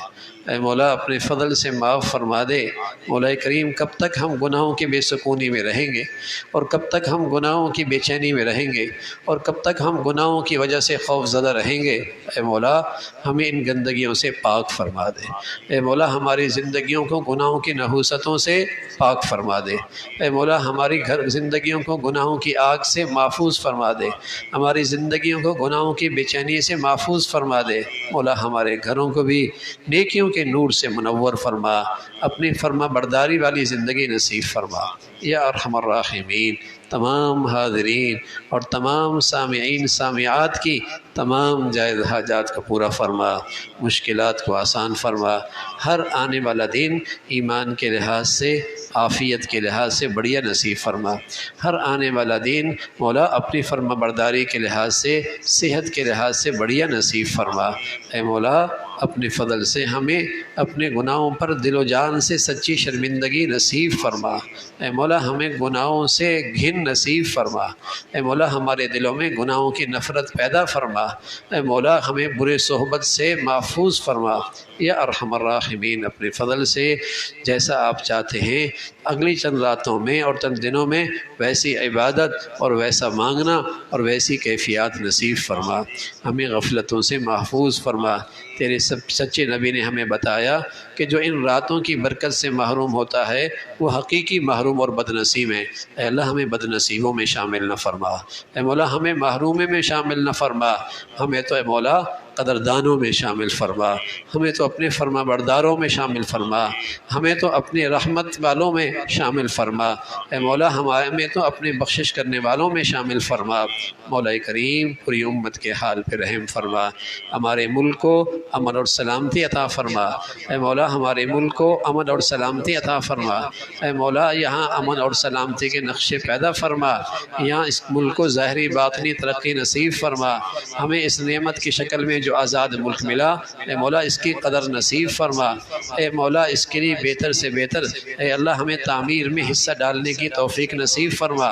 اے مولا اپنے فضل سے معاف فرما دے۔ مولا کریم کب تک ہم گناہوں کی بے سکونی میں رہیں گے، اور کب تک ہم گناہوں کی بے چینی میں رہیں گے، اور کب تک ہم گناہوں کی وجہ سے خوف زدہ رہیں گے۔ اے مولا ہمیں ان گندگیوں سے پاک فرما دے۔ اے مولا ہماری زندگیوں کو گناہوں کی نحوستوں سے پاک فرما دے۔ اے مولا ہماری زندگیوں کو گناہوں کی آگ سے محفوظ فرما دے، ہماری زندگیوں کو گناہوں کی بے چینی سے محفوظ فرما دے۔ مولا ہمارے گھروں کو بھی نیکیوں کے نور سے منور فرما، اپنی فرما برداری والی زندگی نصیب فرما۔ یا ارحم الراحمین تمام حاضرین اور تمام سامعین سامعات کی تمام جائز حاجات کو پورا فرما، مشکلات کو آسان فرما۔ ہر آنے والا دن ایمان کے لحاظ سے، عافیت کے لحاظ سے بڑھیا نصیب فرما۔ ہر آنے والا دن مولا اپنی فرما برداری کے لحاظ سے، صحت کے لحاظ سے بڑھیا نصیب فرما۔ اے مولا اپنے فضل سے ہمیں اپنے گناہوں پر دل و جان سے سچی شرمندگی نصیب فرما۔ اے مولا ہمیں گناہوں سے گھن نصیب فرما۔ اے مولا ہمارے دلوں میں گناہوں کی نفرت پیدا فرما۔ اے مولا ہمیں برے صحبت سے محفوظ فرما۔ یا ارحم الراحمین اپنے فضل سے جیسا آپ چاہتے ہیں اگلی چند راتوں میں اور چند دنوں میں ویسی عبادت اور ویسا مانگنا اور ویسی کیفیات نصیب فرما۔ ہمیں غفلتوں سے محفوظ فرما۔ تیرے سچے نبی نے ہمیں بتایا کہ جو ان راتوں کی برکت سے محروم ہوتا ہے وہ حقیقی محروم اور بد نصیب ہے۔ اے اللہ ہمیں بد نصیبوں میں شامل نہ فرما۔ اے مولا ہمیں محرومے میں شامل نہ فرما، ہمیں تو اے مولا قدردانوں میں شامل فرما، ہمیں تو اپنے فرما برداروں میں شامل فرما، ہمیں تو اپنے رحمت والوں میں شامل فرما۔ اے مولا ہمیں تو اپنے بخشش کرنے والوں میں شامل فرما۔ مولا کریم پوری امت کے حال پہ رحم فرما، ہمارے ملک کو امن اور سلامتی عطا فرما۔ اے مولا ہمارے ملک کو امن اور سلامتی عطا فرما۔ اے مولا یہاں امن اور سلامتی کے نقشے پیدا فرما، یہاں اس ملک کو ظاہری باطنی ترقی نصیب فرما۔ ہمیں اس نعمت کی شکل میں جو آزاد ملک ملا، اے مولا اس کی قدر نصیب فرما، اے مولا اس کے لیے بہتر سے بہتر اے اللہ ہمیں تعمیر میں حصہ ڈالنے کی توفیق نصیب فرما،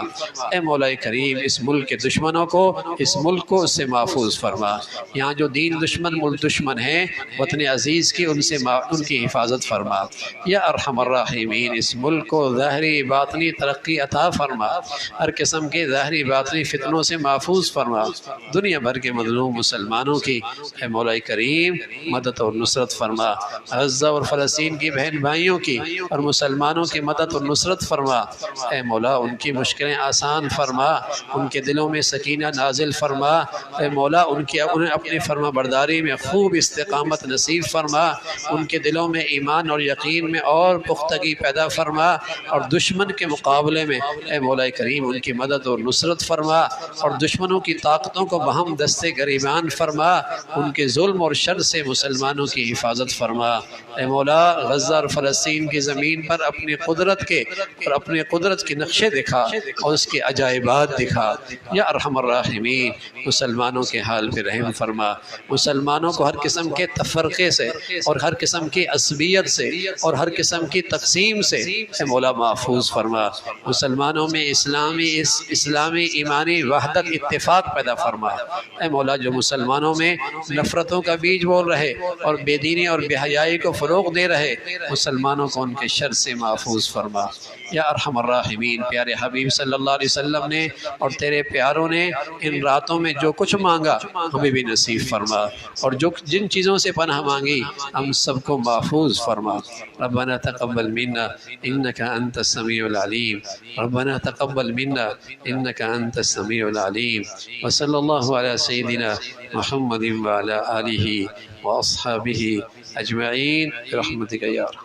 اے مولا کریم اس ملک کے دشمنوں کو، اس ملک کو اس سے محفوظ فرما، یہاں جو دین دشمن ملک دشمن ہیں وطن عزیز کی ان کی حفاظت فرما، یا ارحم الراحمین اس ملک کو ظاہری باطنی ترقی عطا فرما، ہر قسم کے ظاہری باطنی فتنوں سے محفوظ فرما، دنیا بھر کے مظلوم مسلمانوں کی اے مولا کریم مدد اور نصرت فرما، غزہ اور فلسطین کی بہن بھائیوں کی اور مسلمانوں کی مدد اور نصرت فرما، اے مولا ان کی مشکلیں آسان فرما، ان کے دلوں میں سکینہ نازل فرما، اے مولا انہیں اپنی فرما برداری میں خوب استقامت نصیب فرما، ان کے دلوں میں ایمان اور یقین میں اور پختگی پیدا فرما، اور دشمن کے مقابلے میں اے مولا کریم ان کی مدد اور نصرت فرما، اور دشمنوں کی طاقتوں کو بہم دستے گریبان فرما، ان کے ظلم اور شر سے مسلمانوں کی حفاظت فرما، اے مولا غزہ اور فلسطین کی زمین پر اپنی قدرت کے نقشے دکھا اور اس کے عجائبات دکھا، یا ارحم الراحمین مسلمانوں کے حال پہ رحم فرما، مسلمانوں کو ہر قسم کے تفرقے سے اور ہر قسم کی عصبیت سے اور ہر قسم کی تقسیم سے اے مولا محفوظ فرما، مسلمانوں میں اسلامی ایمانی وحدت اتفاق پیدا فرما، اے مولا جو مسلمانوں میں نفرتوں کا بیج بول رہے اور بے دینی اور بے حیائی کو فروغ دے رہے مسلمانوں کو ان کے شر سے محفوظ فرما، یا ارحم الراحمین پیارے حبیب صلی اللہ علیہ وسلم نے اور تیرے پیاروں نے ان راتوں میں جو کچھ مانگا ہمیں بھی نصیب فرما، اور جن چیزوں سے پناہ مانگی ہم سب کو محفوظ فرما، ربنا تقبل منا انك انت السميع العليم، ربنا تقبل منا انك انت السميع العليم، وصلى الله على سيدنا محمد وعلى آله وأصحابه أجمعين برحمتك يا رب.